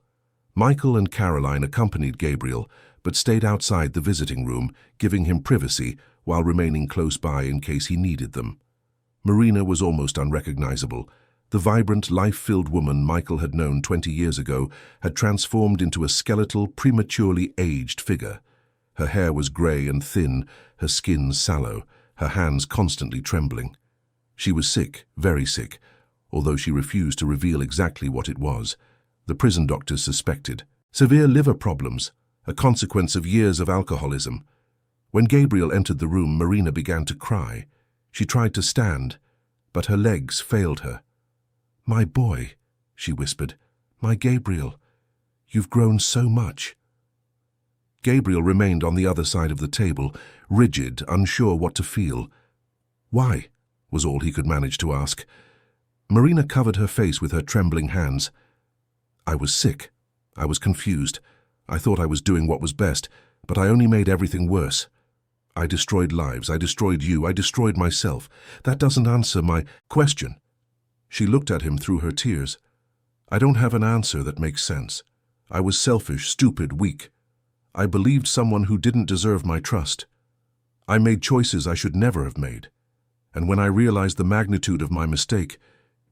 Michael and Caroline accompanied Gabriel, but stayed outside the visiting room, giving him privacy while remaining close by in case he needed them. Marina was almost unrecognizable. The vibrant, life-filled woman Michael had known 20 years ago had transformed into a skeletal, prematurely aged figure. Her hair was grey and thin, her skin sallow, her hands constantly trembling. She was sick, very sick, although she refused to reveal exactly what it was. The prison doctors suspected severe liver problems, a consequence of years of alcoholism. When Gabriel entered the room, Marina began to cry. She tried to stand, but her legs failed her. "My boy," she whispered, "my Gabriel, you've grown so much." Gabriel remained on the other side of the table, rigid, unsure what to feel. "Why?" was all he could manage to ask. Marina covered her face with her trembling hands. "I was sick. I was confused. I thought I was doing what was best, but I only made everything worse. I destroyed lives. I destroyed you. I destroyed myself. That doesn't answer my question." She looked at him through her tears. "I don't have an answer that makes sense. I was selfish, stupid, weak. I believed someone who didn't deserve my trust. I made choices I should never have made. And when I realized the magnitude of my mistake,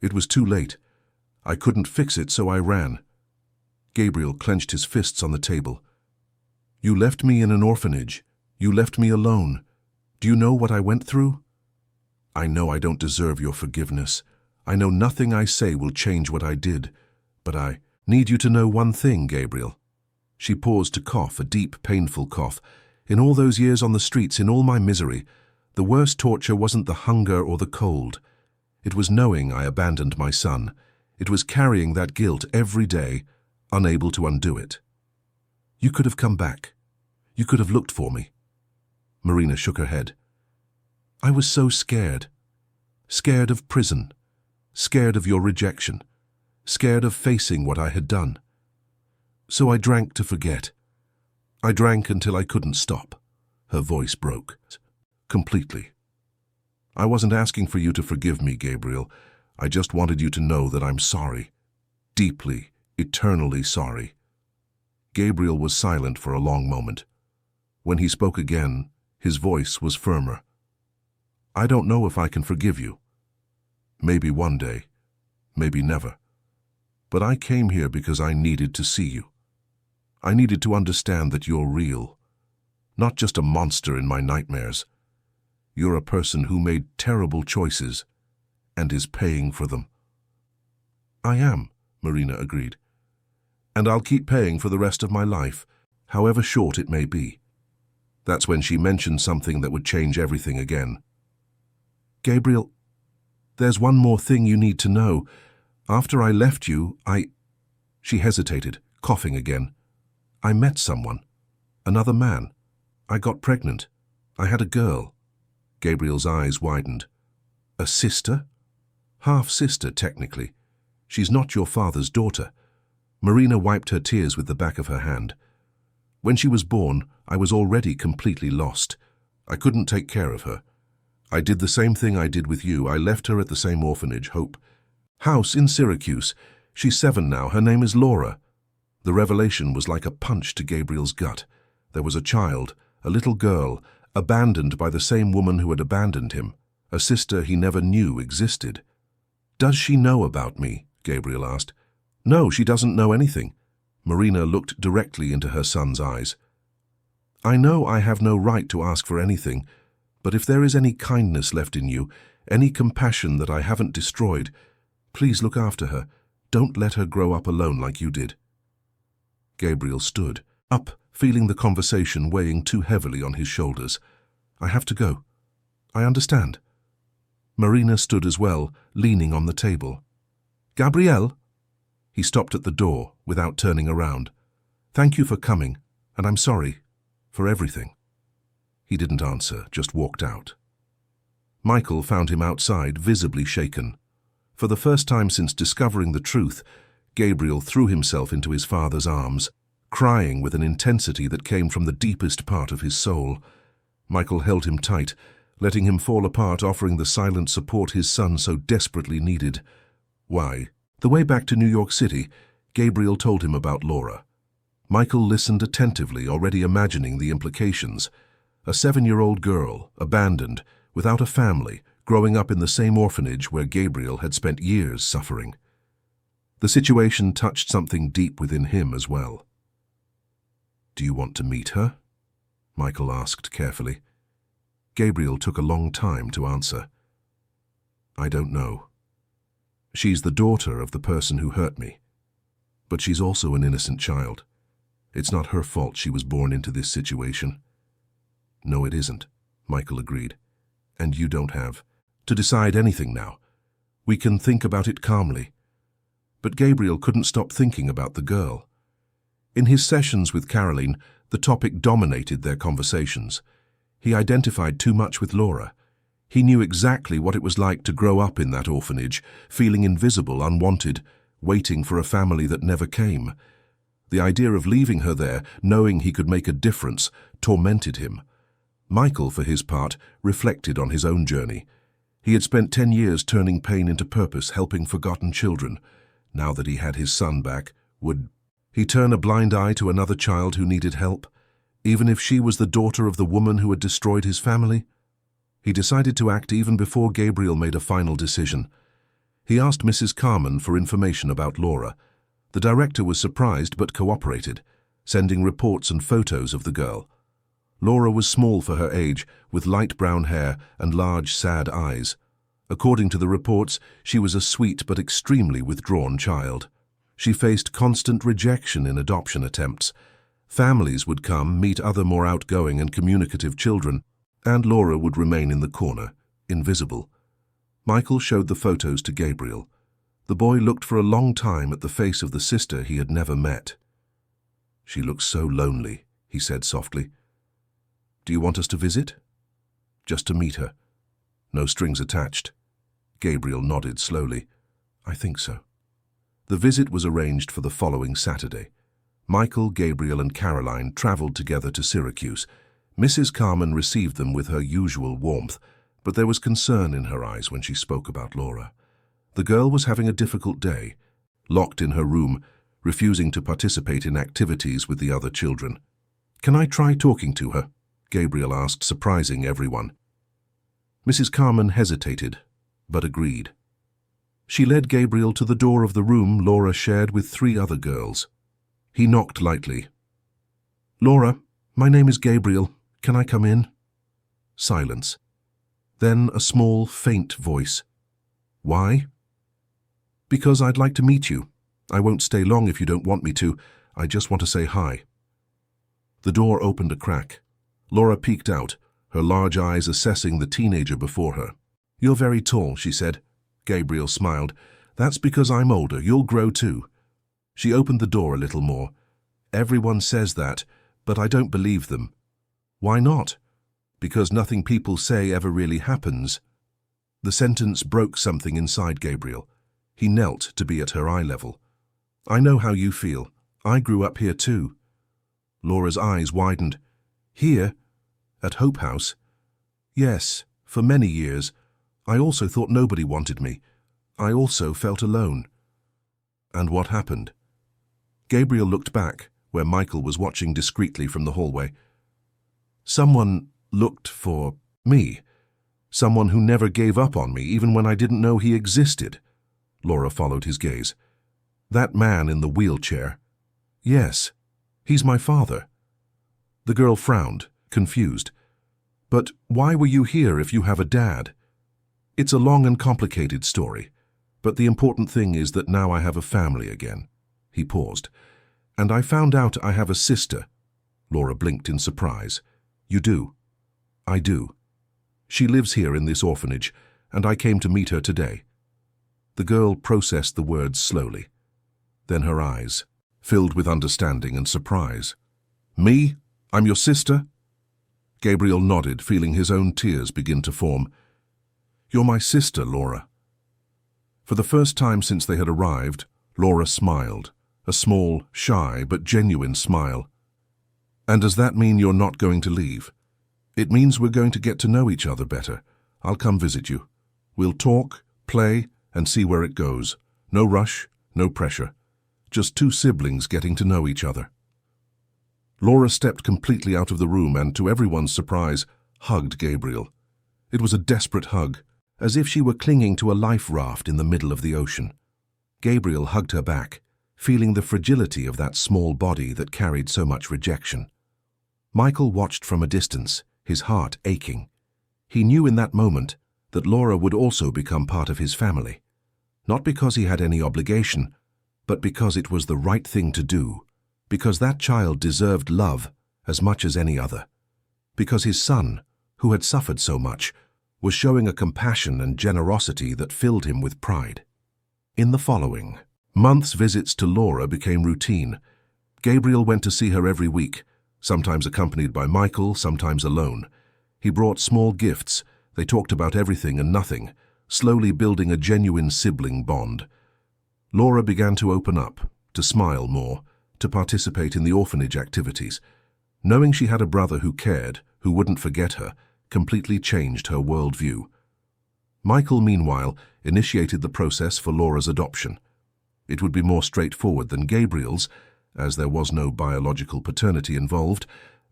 it was too late. I couldn't fix it, so I ran." Gabriel clenched his fists on the table. You left me in an orphanage. You left me alone. Do you know what I went through? I know I don't deserve your forgiveness. I know nothing I say will change what I did. But I need you to know one thing, Gabriel. She paused to cough, a deep, painful cough. In all those years on the streets, in all my misery, the worst torture wasn't the hunger or the cold. It was knowing I abandoned my son. It was carrying that guilt every day, unable to undo it. You could have come back. You could have looked for me. Marina shook her head. I was so scared. Scared of prison. Scared of your rejection. Scared of facing what I had done. So I drank to forget. I drank until I couldn't stop. Her voice broke. Completely. I wasn't asking for you to forgive me, Gabriel. I just wanted you to know that I'm sorry. Deeply, eternally sorry. Gabriel was silent for a long moment. When he spoke again, his voice was firmer. I don't know if I can forgive you. Maybe one day. Maybe never. But I came here because I needed to see you. I needed to understand that you're real. Not just a monster in my nightmares. You're a person who made terrible choices and is paying for them. I am, Marina agreed. And I'll keep paying for the rest of my life, however short it may be. That's when she mentioned something that would change everything again. Gabriel, there's one more thing you need to know. After I left you, She hesitated, coughing again. I met someone. Another man. I got pregnant. I had a girl. Gabriel's eyes widened. A sister? Half-sister, technically. She's not your father's daughter. Marina wiped her tears with the back of her hand. When she was born, I was already completely lost. I couldn't take care of her. I did the same thing I did with you. I left her at the same orphanage, Hope House in Syracuse. She's 7 now. Her name is Laura. The revelation was like a punch to Gabriel's gut. There was a child, a little girl, abandoned by the same woman who had abandoned him, a sister he never knew existed. Does she know about me? Gabriel asked. No, she doesn't know anything. Marina looked directly into her son's eyes. I know I have no right to ask for anything, but if there is any kindness left in you, any compassion that I haven't destroyed, please look after her. Don't let her grow up alone like you did. Gabriel stood up, feeling the conversation weighing too heavily on his shoulders. I have to go. I understand. Marina stood as well, leaning on the table. Gabriel? He stopped at the door, without turning around. Thank you for coming, and I'm sorry for everything. He didn't answer, just walked out. Michael found him outside, visibly shaken. For the first time since discovering the truth, Gabriel threw himself into his father's arms, crying with an intensity that came from the deepest part of his soul. Michael held him tight, letting him fall apart, offering the silent support his son so desperately needed. Why? The way back to New York City, Gabriel told him about Laura. Michael listened attentively, already imagining the implications. A 7-year-old girl, abandoned, without a family, growing up in the same orphanage where Gabriel had spent years suffering. The situation touched something deep within him as well. Do you want to meet her? Michael asked carefully. Gabriel took a long time to answer. I don't know. She's the daughter of the person who hurt me. But she's also an innocent child. It's not her fault she was born into this situation. No, it isn't, Michael agreed. And you don't have to decide anything now. We can think about it calmly. But Gabriel couldn't stop thinking about the girl. In his sessions with Caroline, the topic dominated their conversations. He identified too much with Laura. He knew exactly what it was like to grow up in that orphanage, feeling invisible, unwanted, waiting for a family that never came. The idea of leaving her there, knowing he could make a difference, tormented him. Michael, for his part, reflected on his own journey. He had spent 10 years turning pain into purpose, helping forgotten children. Now that he had his son back, would he turn a blind eye to another child who needed help, even if she was the daughter of the woman who had destroyed his family? He decided to act even before Gabriel made a final decision. He asked Mrs. Carmen for information about Laura. The director was surprised but cooperated. sending reports and photos of the girl. Laura was small for her age, with light brown hair and large, sad eyes. According to the reports, she was a sweet but extremely withdrawn child. She faced constant rejection in adoption attempts. Families would come, meet other more outgoing and communicative children, and Laura would remain in the corner, invisible. Michael showed the photos to Gabriel. The boy looked for a long time at the face of the sister he had never met. "She looks so lonely," he said softly. "Do you want us to visit?" "Just to meet her. No strings attached." Gabriel nodded slowly. "I think so." The visit was arranged for the following Saturday. Michael, Gabriel, and Caroline traveled together to Syracuse. Mrs. Carmen received them with her usual warmth, but there was concern in her eyes when she spoke about Laura. The girl was having a difficult day, locked in her room, refusing to participate in activities with the other children. "Can I try talking to her?" Gabriel asked, surprising everyone. Mrs. Carmen hesitated, but agreed. She led Gabriel to the door of the room Laura shared with 3 other girls. He knocked lightly. "Laura, my name is Gabriel. Can I come in?" Silence. Then a small, faint voice. "Why?" "Because I'd like to meet you. I won't stay long if you don't want me to. I just want to say hi." The door opened a crack. Laura peeked out, her large eyes assessing the teenager before her. "You're very tall," she said. Gabriel smiled. "That's because I'm older. You'll grow too." She opened the door a little more. "Everyone says that, but I don't believe them." "Why not?" "Because nothing people say ever really happens." The sentence broke something inside Gabriel. He knelt to be at her eye level. "I know how you feel. I grew up here too." Laura's eyes widened. "Here? At Hope House?" "Yes, for many years. I also thought nobody wanted me. I also felt alone." "And what happened?" Gabriel looked back, where Michael was watching discreetly from the hallway. "Someone looked for me. Someone who never gave up on me, even when I didn't know he existed." Laura followed his gaze. "That man in the wheelchair." "Yes, he's my father." The girl frowned, confused. "But why were you here if you have a dad?" "It's a long and complicated story, but the important thing is that now I have a family again." He paused. "And I found out I have a sister." Laura blinked in surprise. "You do?" "I do. She lives here in this orphanage, and I came to meet her today." The girl processed the words slowly. Then her eyes filled with understanding and surprise. "Me? I'm your sister?" Gabriel nodded, feeling his own tears begin to form. "You're my sister, Laura." For the first time since they had arrived, Laura smiled, a small, shy but genuine smile. "And does that mean you're not going to leave?" "It means we're going to get to know each other better. I'll come visit you. We'll talk, play, and see where it goes. No rush, no pressure. Just 2 siblings getting to know each other." Laura stepped completely out of the room and, to everyone's surprise, hugged Gabriel. It was a desperate hug, as if she were clinging to a life raft in the middle of the ocean. Gabriel hugged her back, feeling the fragility of that small body that carried so much rejection. Michael watched from a distance, his heart aching. He knew in that moment that Laura would also become part of his family, not because he had any obligation, but because it was the right thing to do, because that child deserved love as much as any other, because his son, who had suffered so much, was showing a compassion and generosity that filled him with pride. In the following months, visits to Laura became routine. Gabriel went to see her every week, sometimes accompanied by Michael, sometimes alone. He brought small gifts. They talked about everything and nothing, slowly building a genuine sibling bond. Laura began to open up, to smile more, to participate in the orphanage activities. Knowing she had a brother who cared, who wouldn't forget her, completely changed her worldview. Michael, meanwhile, initiated the process for Laura's adoption. It would be more straightforward than Gabriel's, as there was no biological paternity involved,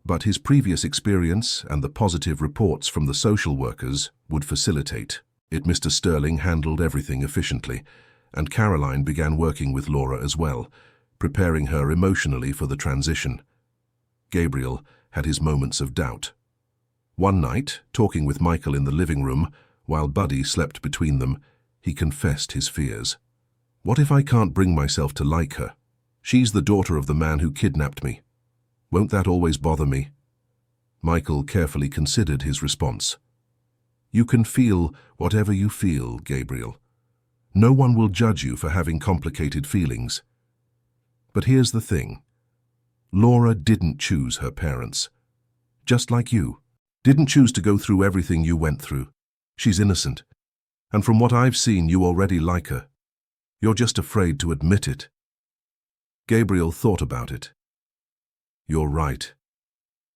but his previous experience and the positive reports from the social workers would facilitate it. Mr. Sterling handled everything efficiently, and Caroline began working with Laura as well, preparing her emotionally for the transition. Gabriel had his moments of doubt. One night, talking with Michael in the living room, while Buddy slept between them, he confessed his fears. "What if I can't bring myself to like her? She's the daughter of the man who kidnapped me. Won't that always bother me?" Michael carefully considered his response. "You can feel whatever you feel, Gabriel. No one will judge you for having complicated feelings. But here's the thing. Laura didn't choose her parents. Just like you. Didn't choose to go through everything you went through. She's innocent. And from what I've seen, you already like her. You're just afraid to admit it." Gabriel thought about it. "You're right.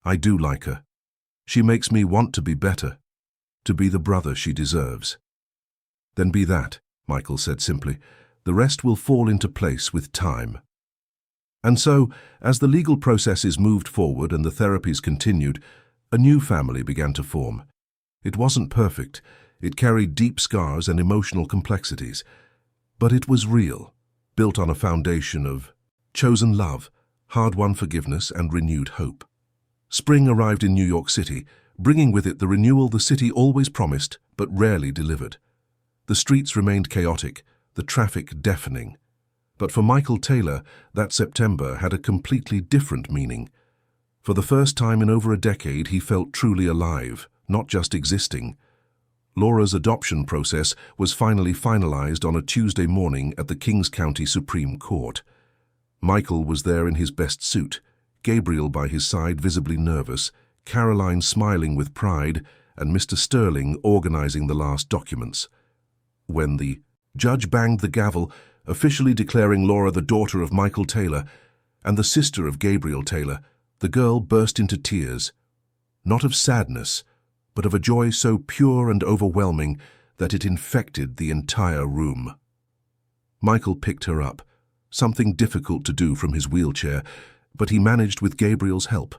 I do like her. She makes me want to be better, to be the brother she deserves." "Then be that," Michael said simply. "The rest will fall into place with time." And so, as the legal processes moved forward and the therapies continued, a new family began to form. It wasn't perfect. It carried deep scars and emotional complexities. But it was real, built on a foundation of chosen love, hard-won forgiveness, and renewed hope. Spring arrived in New York City, bringing with it the renewal the city always promised but rarely delivered. The streets remained chaotic, the traffic deafening. But for Michael Taylor, that September had a completely different meaning. For the first time in over a decade, he felt truly alive, not just existing. Laura's adoption process was finally finalized on a Tuesday morning at the Kings County Supreme Court. Michael was there in his best suit, Gabriel by his side visibly nervous, Caroline smiling with pride, and Mr. Sterling organizing the last documents. When the judge banged the gavel, officially declaring Laura the daughter of Michael Taylor and the sister of Gabriel Taylor, the girl burst into tears, not of sadness, but of a joy so pure and overwhelming that it infected the entire room. Michael picked her up, something difficult to do from his wheelchair, but he managed with Gabriel's help.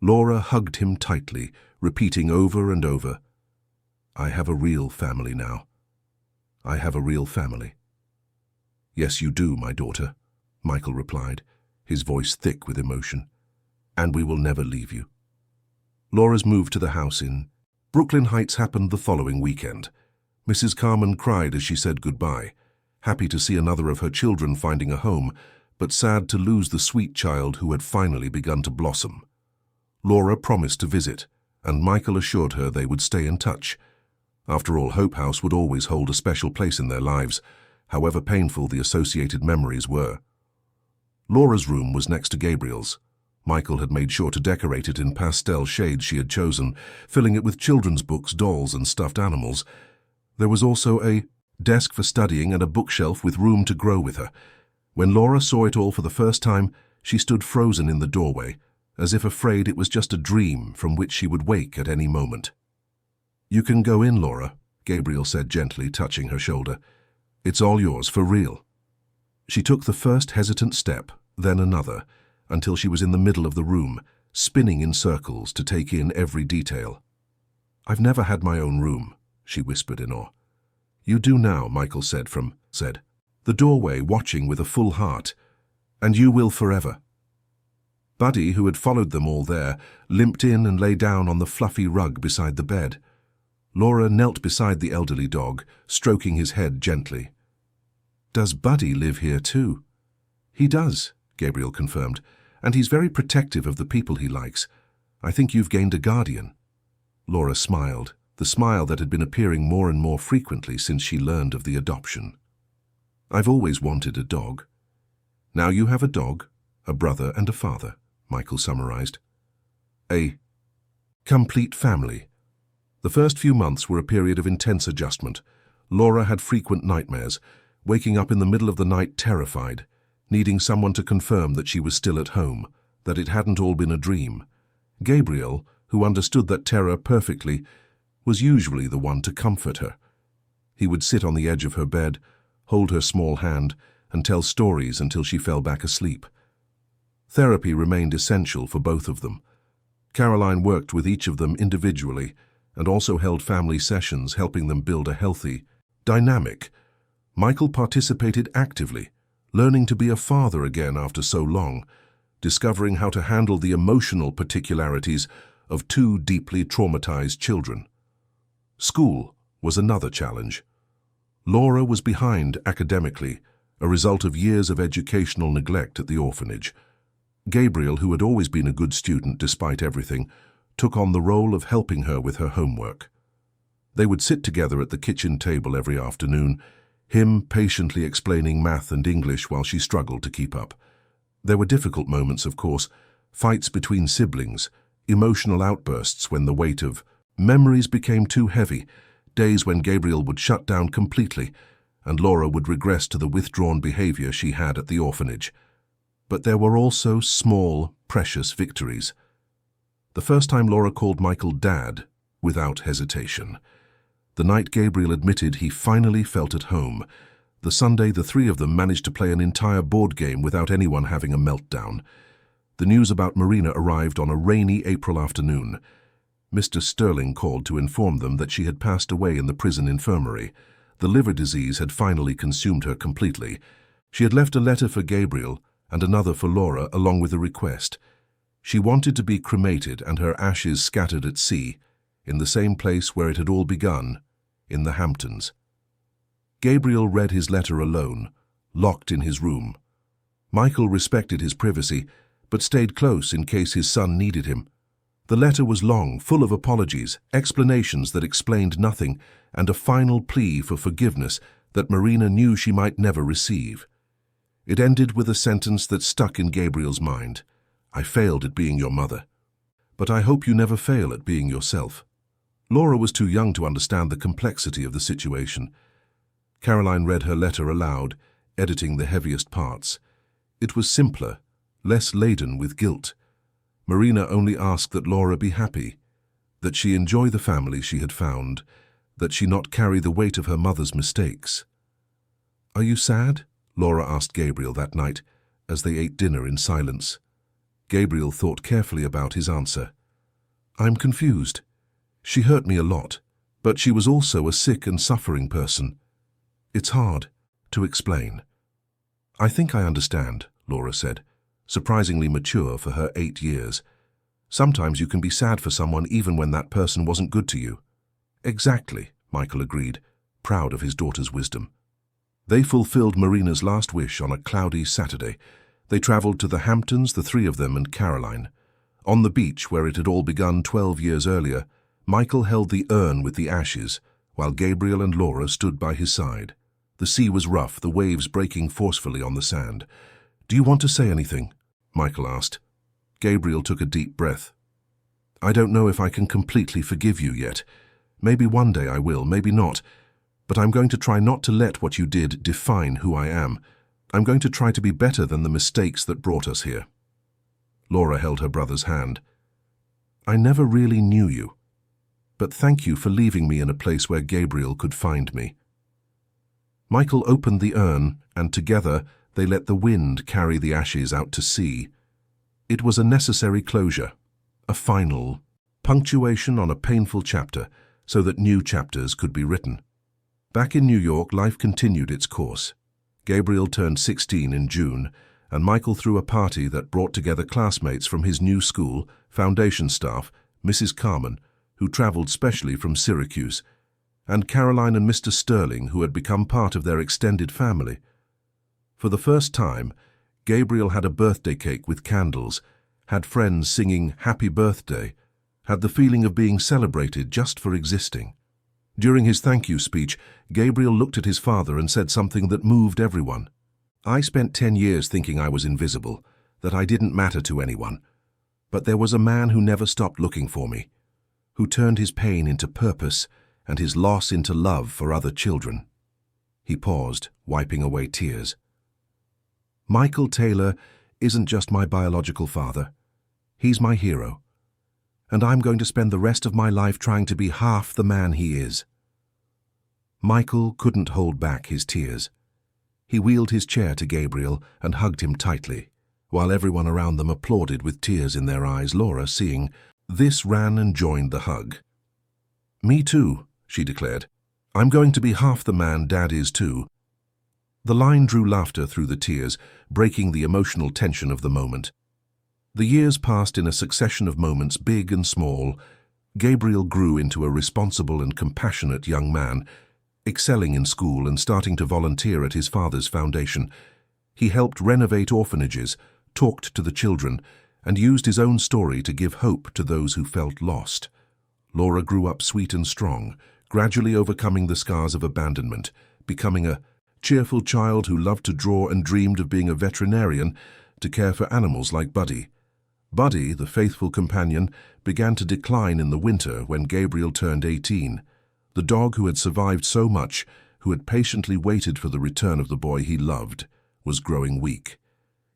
Laura hugged him tightly, repeating over and over, "I have a real family now. I have a real family." "Yes, you do, my daughter," Michael replied, his voice thick with emotion. "And we will never leave you." Laura's move to the house in Brooklyn Heights happened the following weekend. Mrs. Carmen cried as she said goodbye, happy to see another of her children finding a home, but sad to lose the sweet child who had finally begun to blossom. Laura promised to visit, and Michael assured her they would stay in touch. After all, Hope House would always hold a special place in their lives, however painful the associated memories were. Laura's room was next to Gabriel's. Michael had made sure to decorate it in pastel shades she had chosen, filling it with children's books, dolls, and stuffed animals. There was also a desk for studying and a bookshelf with room to grow with her. When Laura saw it all for the first time, she stood frozen in the doorway, as if afraid it was just a dream from which she would wake at any moment. "You can go in, Laura," Gabriel said gently, touching her shoulder. "It's all yours, for real." She took the first hesitant step, then another, until she was in the middle of the room, spinning in circles to take in every detail. "I've never had my own room," she whispered in awe. "You do now," Michael said the doorway, watching with a full heart. "And you will forever." Buddy, who had followed them all there, limped in and lay down on the fluffy rug beside the bed. Laura knelt beside the elderly dog, stroking his head gently. "Does Buddy live here too?" "He does," Gabriel confirmed, "and he's very protective of the people he likes. I think you've gained a guardian." Laura smiled, the smile that had been appearing more and more frequently since she learned of the adoption. "I've always wanted a dog." "Now you have a dog, a brother and a father," Michael summarized. "A complete family." The first few months were a period of intense adjustment. Laura had frequent nightmares, waking up in the middle of the night terrified, needing someone to confirm that she was still at home, that it hadn't all been a dream. Gabriel, who understood that terror perfectly, was usually the one to comfort her. He would sit on the edge of her bed, hold her small hand, and tell stories until she fell back asleep. Therapy remained essential for both of them. Caroline worked with each of them individually and also held family sessions, helping them build a healthy dynamic. Michael participated actively, learning to be a father again after so long, discovering how to handle the emotional particularities of two deeply traumatized children. School was another challenge. Laura was behind academically, a result of years of educational neglect at the orphanage. Gabriel, who had always been a good student despite everything, took on the role of helping her with her homework. They would sit together at the kitchen table every afternoon, him patiently explaining math and English while she struggled to keep up. There were difficult moments, of course, fights between siblings, emotional outbursts when the weight of memories became too heavy, days when Gabriel would shut down completely and Laura would regress to the withdrawn behavior she had at the orphanage. But there were also small, precious victories. The first time Laura called Michael Dad, without hesitation. The night Gabriel admitted he finally felt at home. The Sunday the three of them managed to play an entire board game without anyone having a meltdown. The news about Marina arrived on a rainy April afternoon. Mr. Sterling called to inform them that she had passed away in the prison infirmary. The liver disease had finally consumed her completely. She had left a letter for Gabriel and another for Laura along with a request. She wanted to be cremated and her ashes scattered at sea, in the same place where it had all begun, in the Hamptons. Gabriel read his letter alone, locked in his room. Michael respected his privacy, but stayed close in case his son needed him. The letter was long, full of apologies, explanations that explained nothing, and a final plea for forgiveness that Marina knew she might never receive. It ended with a sentence that stuck in Gabriel's mind. "I failed at being your mother, but I hope you never fail at being yourself." Laura was too young to understand the complexity of the situation. Caroline read her letter aloud, editing the heaviest parts. It was simpler, less laden with guilt. Marina only asked that Laura be happy, that she enjoy the family she had found, that she not carry the weight of her mother's mistakes. "Are you sad?" Laura asked Gabriel that night, as they ate dinner in silence. Gabriel thought carefully about his answer. "I'm confused. She hurt me a lot, but she was also a sick and suffering person. It's hard to explain." "I think I understand," Laura said, surprisingly mature for her 8 years. "Sometimes you can be sad for someone even when that person wasn't good to you." "Exactly," Michael agreed, proud of his daughter's wisdom. They fulfilled Marina's last wish on a cloudy Saturday. They traveled to the Hamptons, the three of them and Caroline. On the beach, where it had all begun 12 years earlier, Michael held the urn with the ashes, while Gabriel and Laura stood by his side. The sea was rough, the waves breaking forcefully on the sand. "Do you want to say anything?" Michael asked. Gabriel took a deep breath. "I don't know if I can completely forgive you yet. Maybe one day I will, maybe not. But I'm going to try not to let what you did define who I am. I'm going to try to be better than the mistakes that brought us here." Laura held her brother's hand. "I never really knew you, but thank you for leaving me in a place where Gabriel could find me." Michael opened the urn, and together they let the wind carry the ashes out to sea. It was a necessary closure, a final punctuation on a painful chapter, so that new chapters could be written. Back in New York, life continued its course. Gabriel turned 16 in June, and Michael threw a party that brought together classmates from his new school, foundation staff, Mrs. Carmen, who traveled specially from Syracuse, and Caroline and Mr. Sterling, who had become part of their extended family. For the first time, Gabriel had a birthday cake with candles, had friends singing "Happy Birthday," had the feeling of being celebrated just for existing. During his thank you speech, Gabriel looked at his father and said something that moved everyone. "I spent 10 years thinking I was invisible, that I didn't matter to anyone. But there was a man who never stopped looking for me, who turned his pain into purpose and his loss into love for other children." He paused, wiping away tears. "Michael Taylor isn't just my biological father. He's my hero. And I'm going to spend the rest of my life trying to be half the man he is." Michael couldn't hold back his tears. He wheeled his chair to Gabriel and hugged him tightly, while everyone around them applauded with tears in their eyes. Laura, seeing this, ran and joined the hug. "Me too," she declared. "I'm going to be half the man Dad is too." The line drew laughter through the tears, breaking the emotional tension of the moment. The years passed in a succession of moments, big and small. Gabriel grew into a responsible and compassionate young man, excelling in school and starting to volunteer at his father's foundation. He helped renovate orphanages, talked to the children, and used his own story to give hope to those who felt lost. Laura grew up sweet and strong, gradually overcoming the scars of abandonment, becoming a cheerful child who loved to draw and dreamed of being a veterinarian to care for animals like Buddy. Buddy, the faithful companion, began to decline in the winter when Gabriel turned 18. The dog who had survived so much, who had patiently waited for the return of the boy he loved, was growing weak.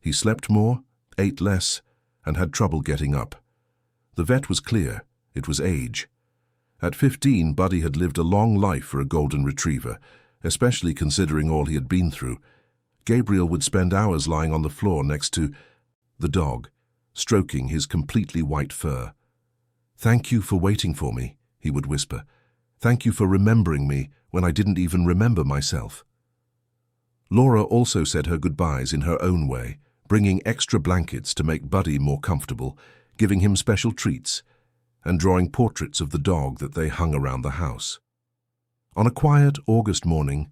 He slept more, ate less, and had trouble getting up. The vet was clear. It was age. At 15, Buddy had lived a long life for a golden retriever, especially considering all he had been through. Gabriel would spend hours lying on the floor next to the dog, stroking his completely white fur. "Thank you for waiting for me," he would whisper. "Thank you for remembering me when I didn't even remember myself." Laura also said her goodbyes in her own way, bringing extra blankets to make Buddy more comfortable, giving him special treats, and drawing portraits of the dog that they hung around the house. On a quiet August morning,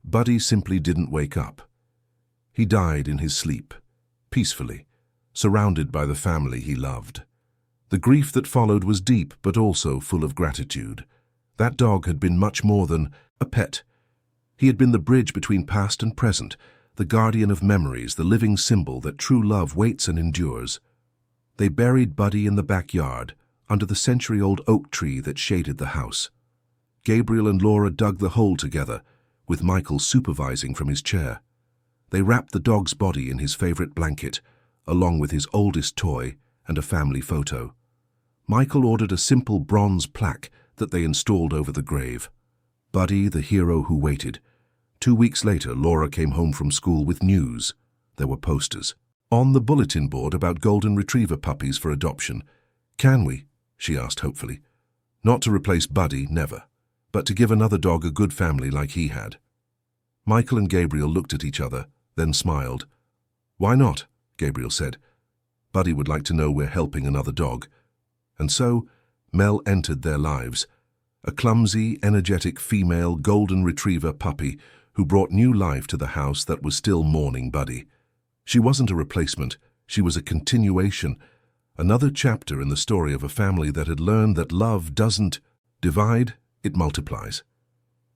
Buddy simply didn't wake up. He died in his sleep, peacefully, surrounded by the family he loved. The grief that followed was deep but also full of gratitude. That dog had been much more than a pet. He had been the bridge between past and present, the guardian of memories, the living symbol that true love waits and endures. They buried Buddy in the backyard, under the century-old oak tree that shaded the house. Gabriel and Laura dug the hole together, with Michael supervising from his chair. They wrapped the dog's body in his favorite blanket, along with his oldest toy and a family photo. Michael ordered a simple bronze plaque that they installed over the grave. Buddy, the hero who waited. 2 weeks later, Laura came home from school with news. There were posters on the bulletin board about golden retriever puppies for adoption. "Can we?" she asked hopefully. "Not to replace Buddy, never, but to give another dog a good family like he had." Michael and Gabriel looked at each other, then smiled. "Why not?" Gabriel said. "Buddy would like to know we're helping another dog." And so, Mel entered their lives, a clumsy, energetic female golden retriever puppy who brought new life to the house that was still mourning Buddy. She wasn't a replacement, she was a continuation, another chapter in the story of a family that had learned that love doesn't divide, it multiplies.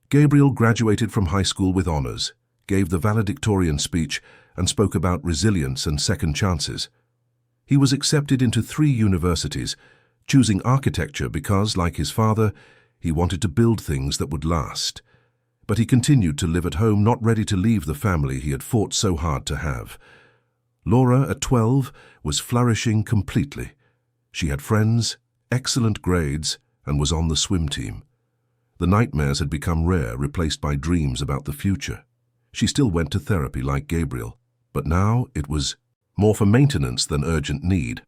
Gabriel graduated from high school with honors, gave the valedictorian speech, and spoke about resilience and second chances. He was accepted into 3 universities, choosing architecture because, like his father, he wanted to build things that would last. But he continued to live at home, not ready to leave the family he had fought so hard to have. Laura, at 12, was flourishing completely. She had friends, excellent grades, and was on the swim team. The nightmares had become rare, replaced by dreams about the future. She still went to therapy like Gabriel, but now it was more for maintenance than urgent need.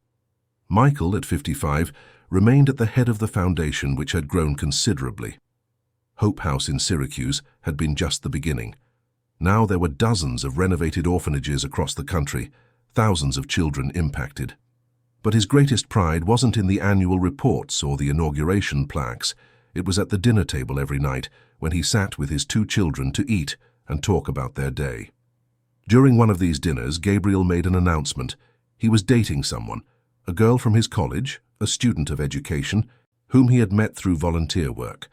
Michael, at 55, remained at the head of the foundation, which had grown considerably. Hope House in Syracuse had been just the beginning. Now there were dozens of renovated orphanages across the country, thousands of children impacted. But his greatest pride wasn't in the annual reports or the inauguration plaques. It was at the dinner table every night when he sat with his 2 children to eat and talk about their day. During one of these dinners, Gabriel made an announcement. He was dating someone, a girl from his college, a student of education, whom he had met through volunteer work.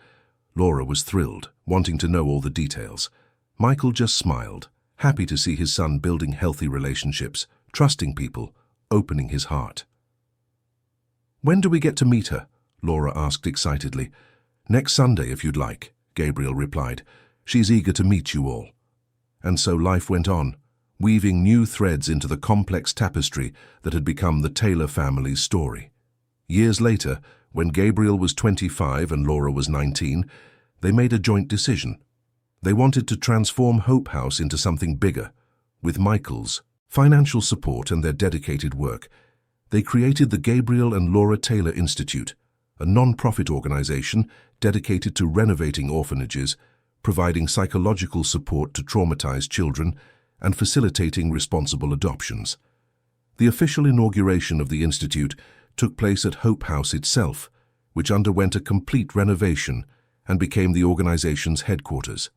Laura was thrilled, wanting to know all the details. Michael just smiled, happy to see his son building healthy relationships, trusting people, opening his heart. "When do we get to meet her?" Laura asked excitedly. "Next Sunday, if you'd like," Gabriel replied. "She's eager to meet you all." And so life went on, weaving new threads into the complex tapestry that had become the Taylor family's story. Years later, when Gabriel was 25 and Laura was 19, they made a joint decision. They wanted to transform Hope House into something bigger. With Michael's financial support and their dedicated work, they created the Gabriel and Laura Taylor Institute, a non-profit organization dedicated to renovating orphanages, providing psychological support to traumatized children and facilitating responsible adoptions. The official inauguration of the institute took place at Hope House itself, which underwent a complete renovation and became the organization's headquarters.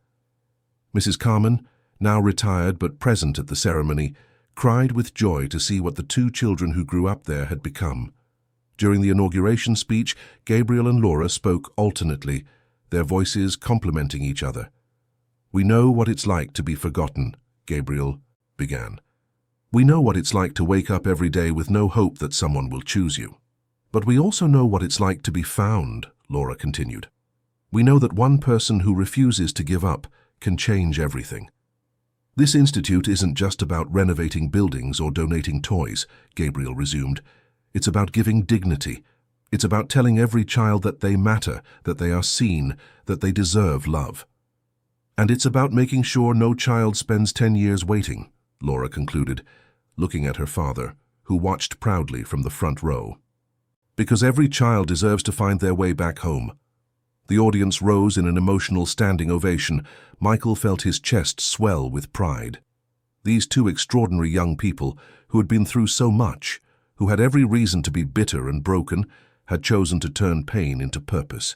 Mrs. Carmen, now retired but present at the ceremony, cried with joy to see what the two children who grew up there had become. During the inauguration speech, Gabriel and Laura spoke alternately, their voices complementing each other. "We know what it's like to be forgotten," Gabriel began. "We know what it's like to wake up every day with no hope that someone will choose you. But we also know what it's like to be found," Laura continued. "We know that one person who refuses to give up can change everything." "This institute isn't just about renovating buildings or donating toys," Gabriel resumed. "It's about giving dignity. It's about telling every child that they matter, that they are seen, that they deserve love. And it's about making sure no child spends 10 years waiting," Laura concluded, looking at her father, who watched proudly from the front row. "Because every child deserves to find their way back home." The audience rose in an emotional standing ovation. Michael felt his chest swell with pride. These two extraordinary young people, who had been through so much, who had every reason to be bitter and broken, had chosen to turn pain into purpose,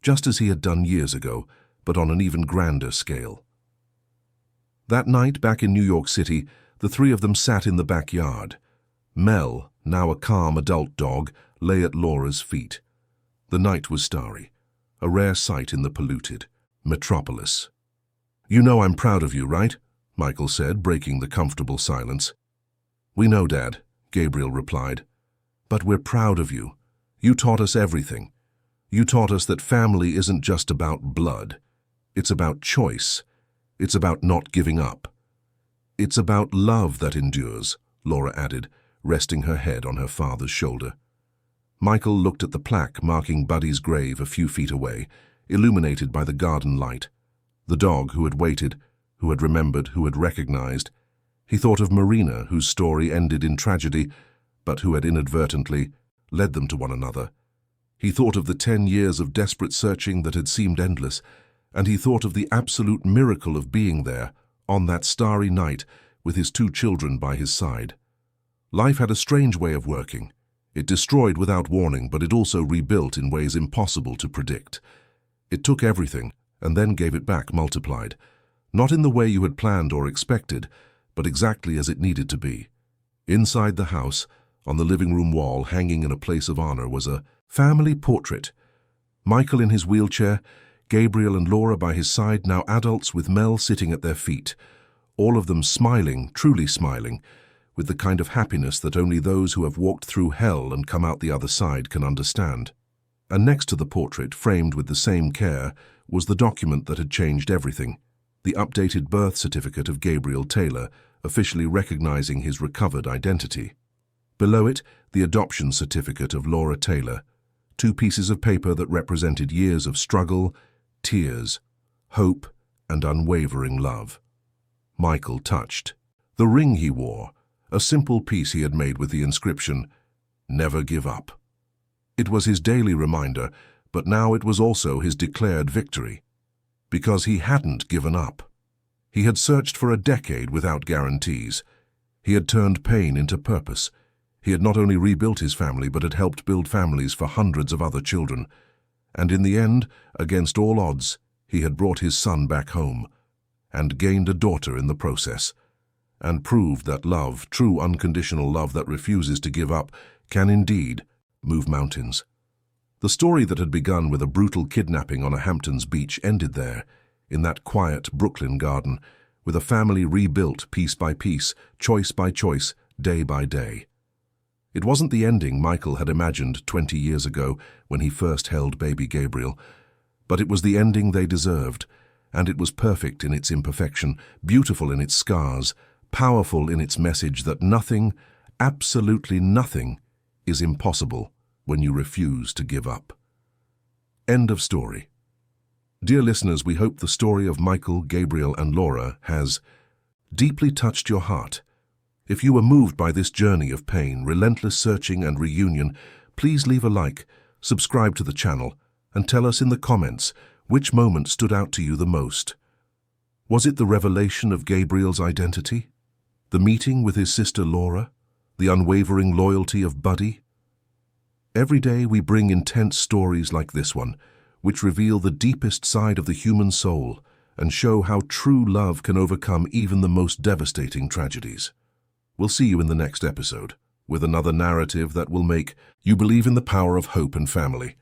just as he had done years ago, but on an even grander scale. That night, back in New York City, the three of them sat in the backyard. Mel, now a calm adult dog, lay at Laura's feet. The night was starry, a rare sight in the polluted metropolis. "You know I'm proud of you, right?" Michael said, breaking the comfortable silence. "We know, Dad," Gabriel replied. "But we're proud of you. You taught us everything. You taught us that family isn't just about blood. It's about choice. It's about not giving up. It's about love that endures," Laura added, resting her head on her father's shoulder. Michael looked at the plaque marking Buddy's grave a few feet away, illuminated by the garden light. The dog who had waited, who had remembered, who had recognized. He thought of Marina, whose story ended in tragedy, but who had inadvertently led them to one another. He thought of the 10 years of desperate searching that had seemed endless, and he thought of the absolute miracle of being there, on that starry night, with his two children by his side. Life had a strange way of working. It destroyed without warning, but it also rebuilt in ways impossible to predict. It took everything, and then gave it back multiplied, not in the way you had planned or expected, but exactly as it needed to be. Inside the house, on the living room wall, hanging in a place of honor, was a family portrait. Michael in his wheelchair, Gabriel and Laura by his side, now adults, with Mel sitting at their feet, all of them smiling, truly smiling, with the kind of happiness that only those who have walked through hell and come out the other side can understand. And next to the portrait, framed with the same care, was the document that had changed everything, the updated birth certificate of Gabriel Taylor, officially recognizing his recovered identity. Below it, the adoption certificate of Laura Taylor, two pieces of paper that represented years of struggle, tears, hope, and unwavering love. Michael touched the ring he wore, a simple piece he had made with the inscription, "Never give up." It was his daily reminder, but now it was also his declared victory, because he hadn't given up. He had searched for a decade without guarantees. He had turned pain into purpose. He had not only rebuilt his family, but had helped build families for hundreds of other children. And in the end, against all odds, he had brought his son back home, and gained a daughter in the process, and proved that love, true unconditional love that refuses to give up, can indeed move mountains. The story that had begun with a brutal kidnapping on a Hamptons beach ended there, in that quiet Brooklyn garden, with a family rebuilt piece by piece, choice by choice, day by day. It wasn't the ending Michael had imagined 20 years ago when he first held baby Gabriel, but it was the ending they deserved, and it was perfect in its imperfection, beautiful in its scars, powerful in its message that nothing, absolutely nothing, is impossible when you refuse to give up. End of story. Dear listeners, we hope the story of Michael, Gabriel, and Laura has deeply touched your heart. If you were moved by this journey of pain, relentless searching, and reunion, please leave a like, subscribe to the channel, and tell us in the comments Which moment stood out to you the most? Was it the revelation of Gabriel's identity? The meeting with his sister Laura? The unwavering loyalty of Buddy? Every day we bring intense stories like this one, which reveal the deepest side of the human soul and show how true love can overcome even the most devastating tragedies. We'll see you in the next episode, with another narrative that will make you believe in the power of hope and family.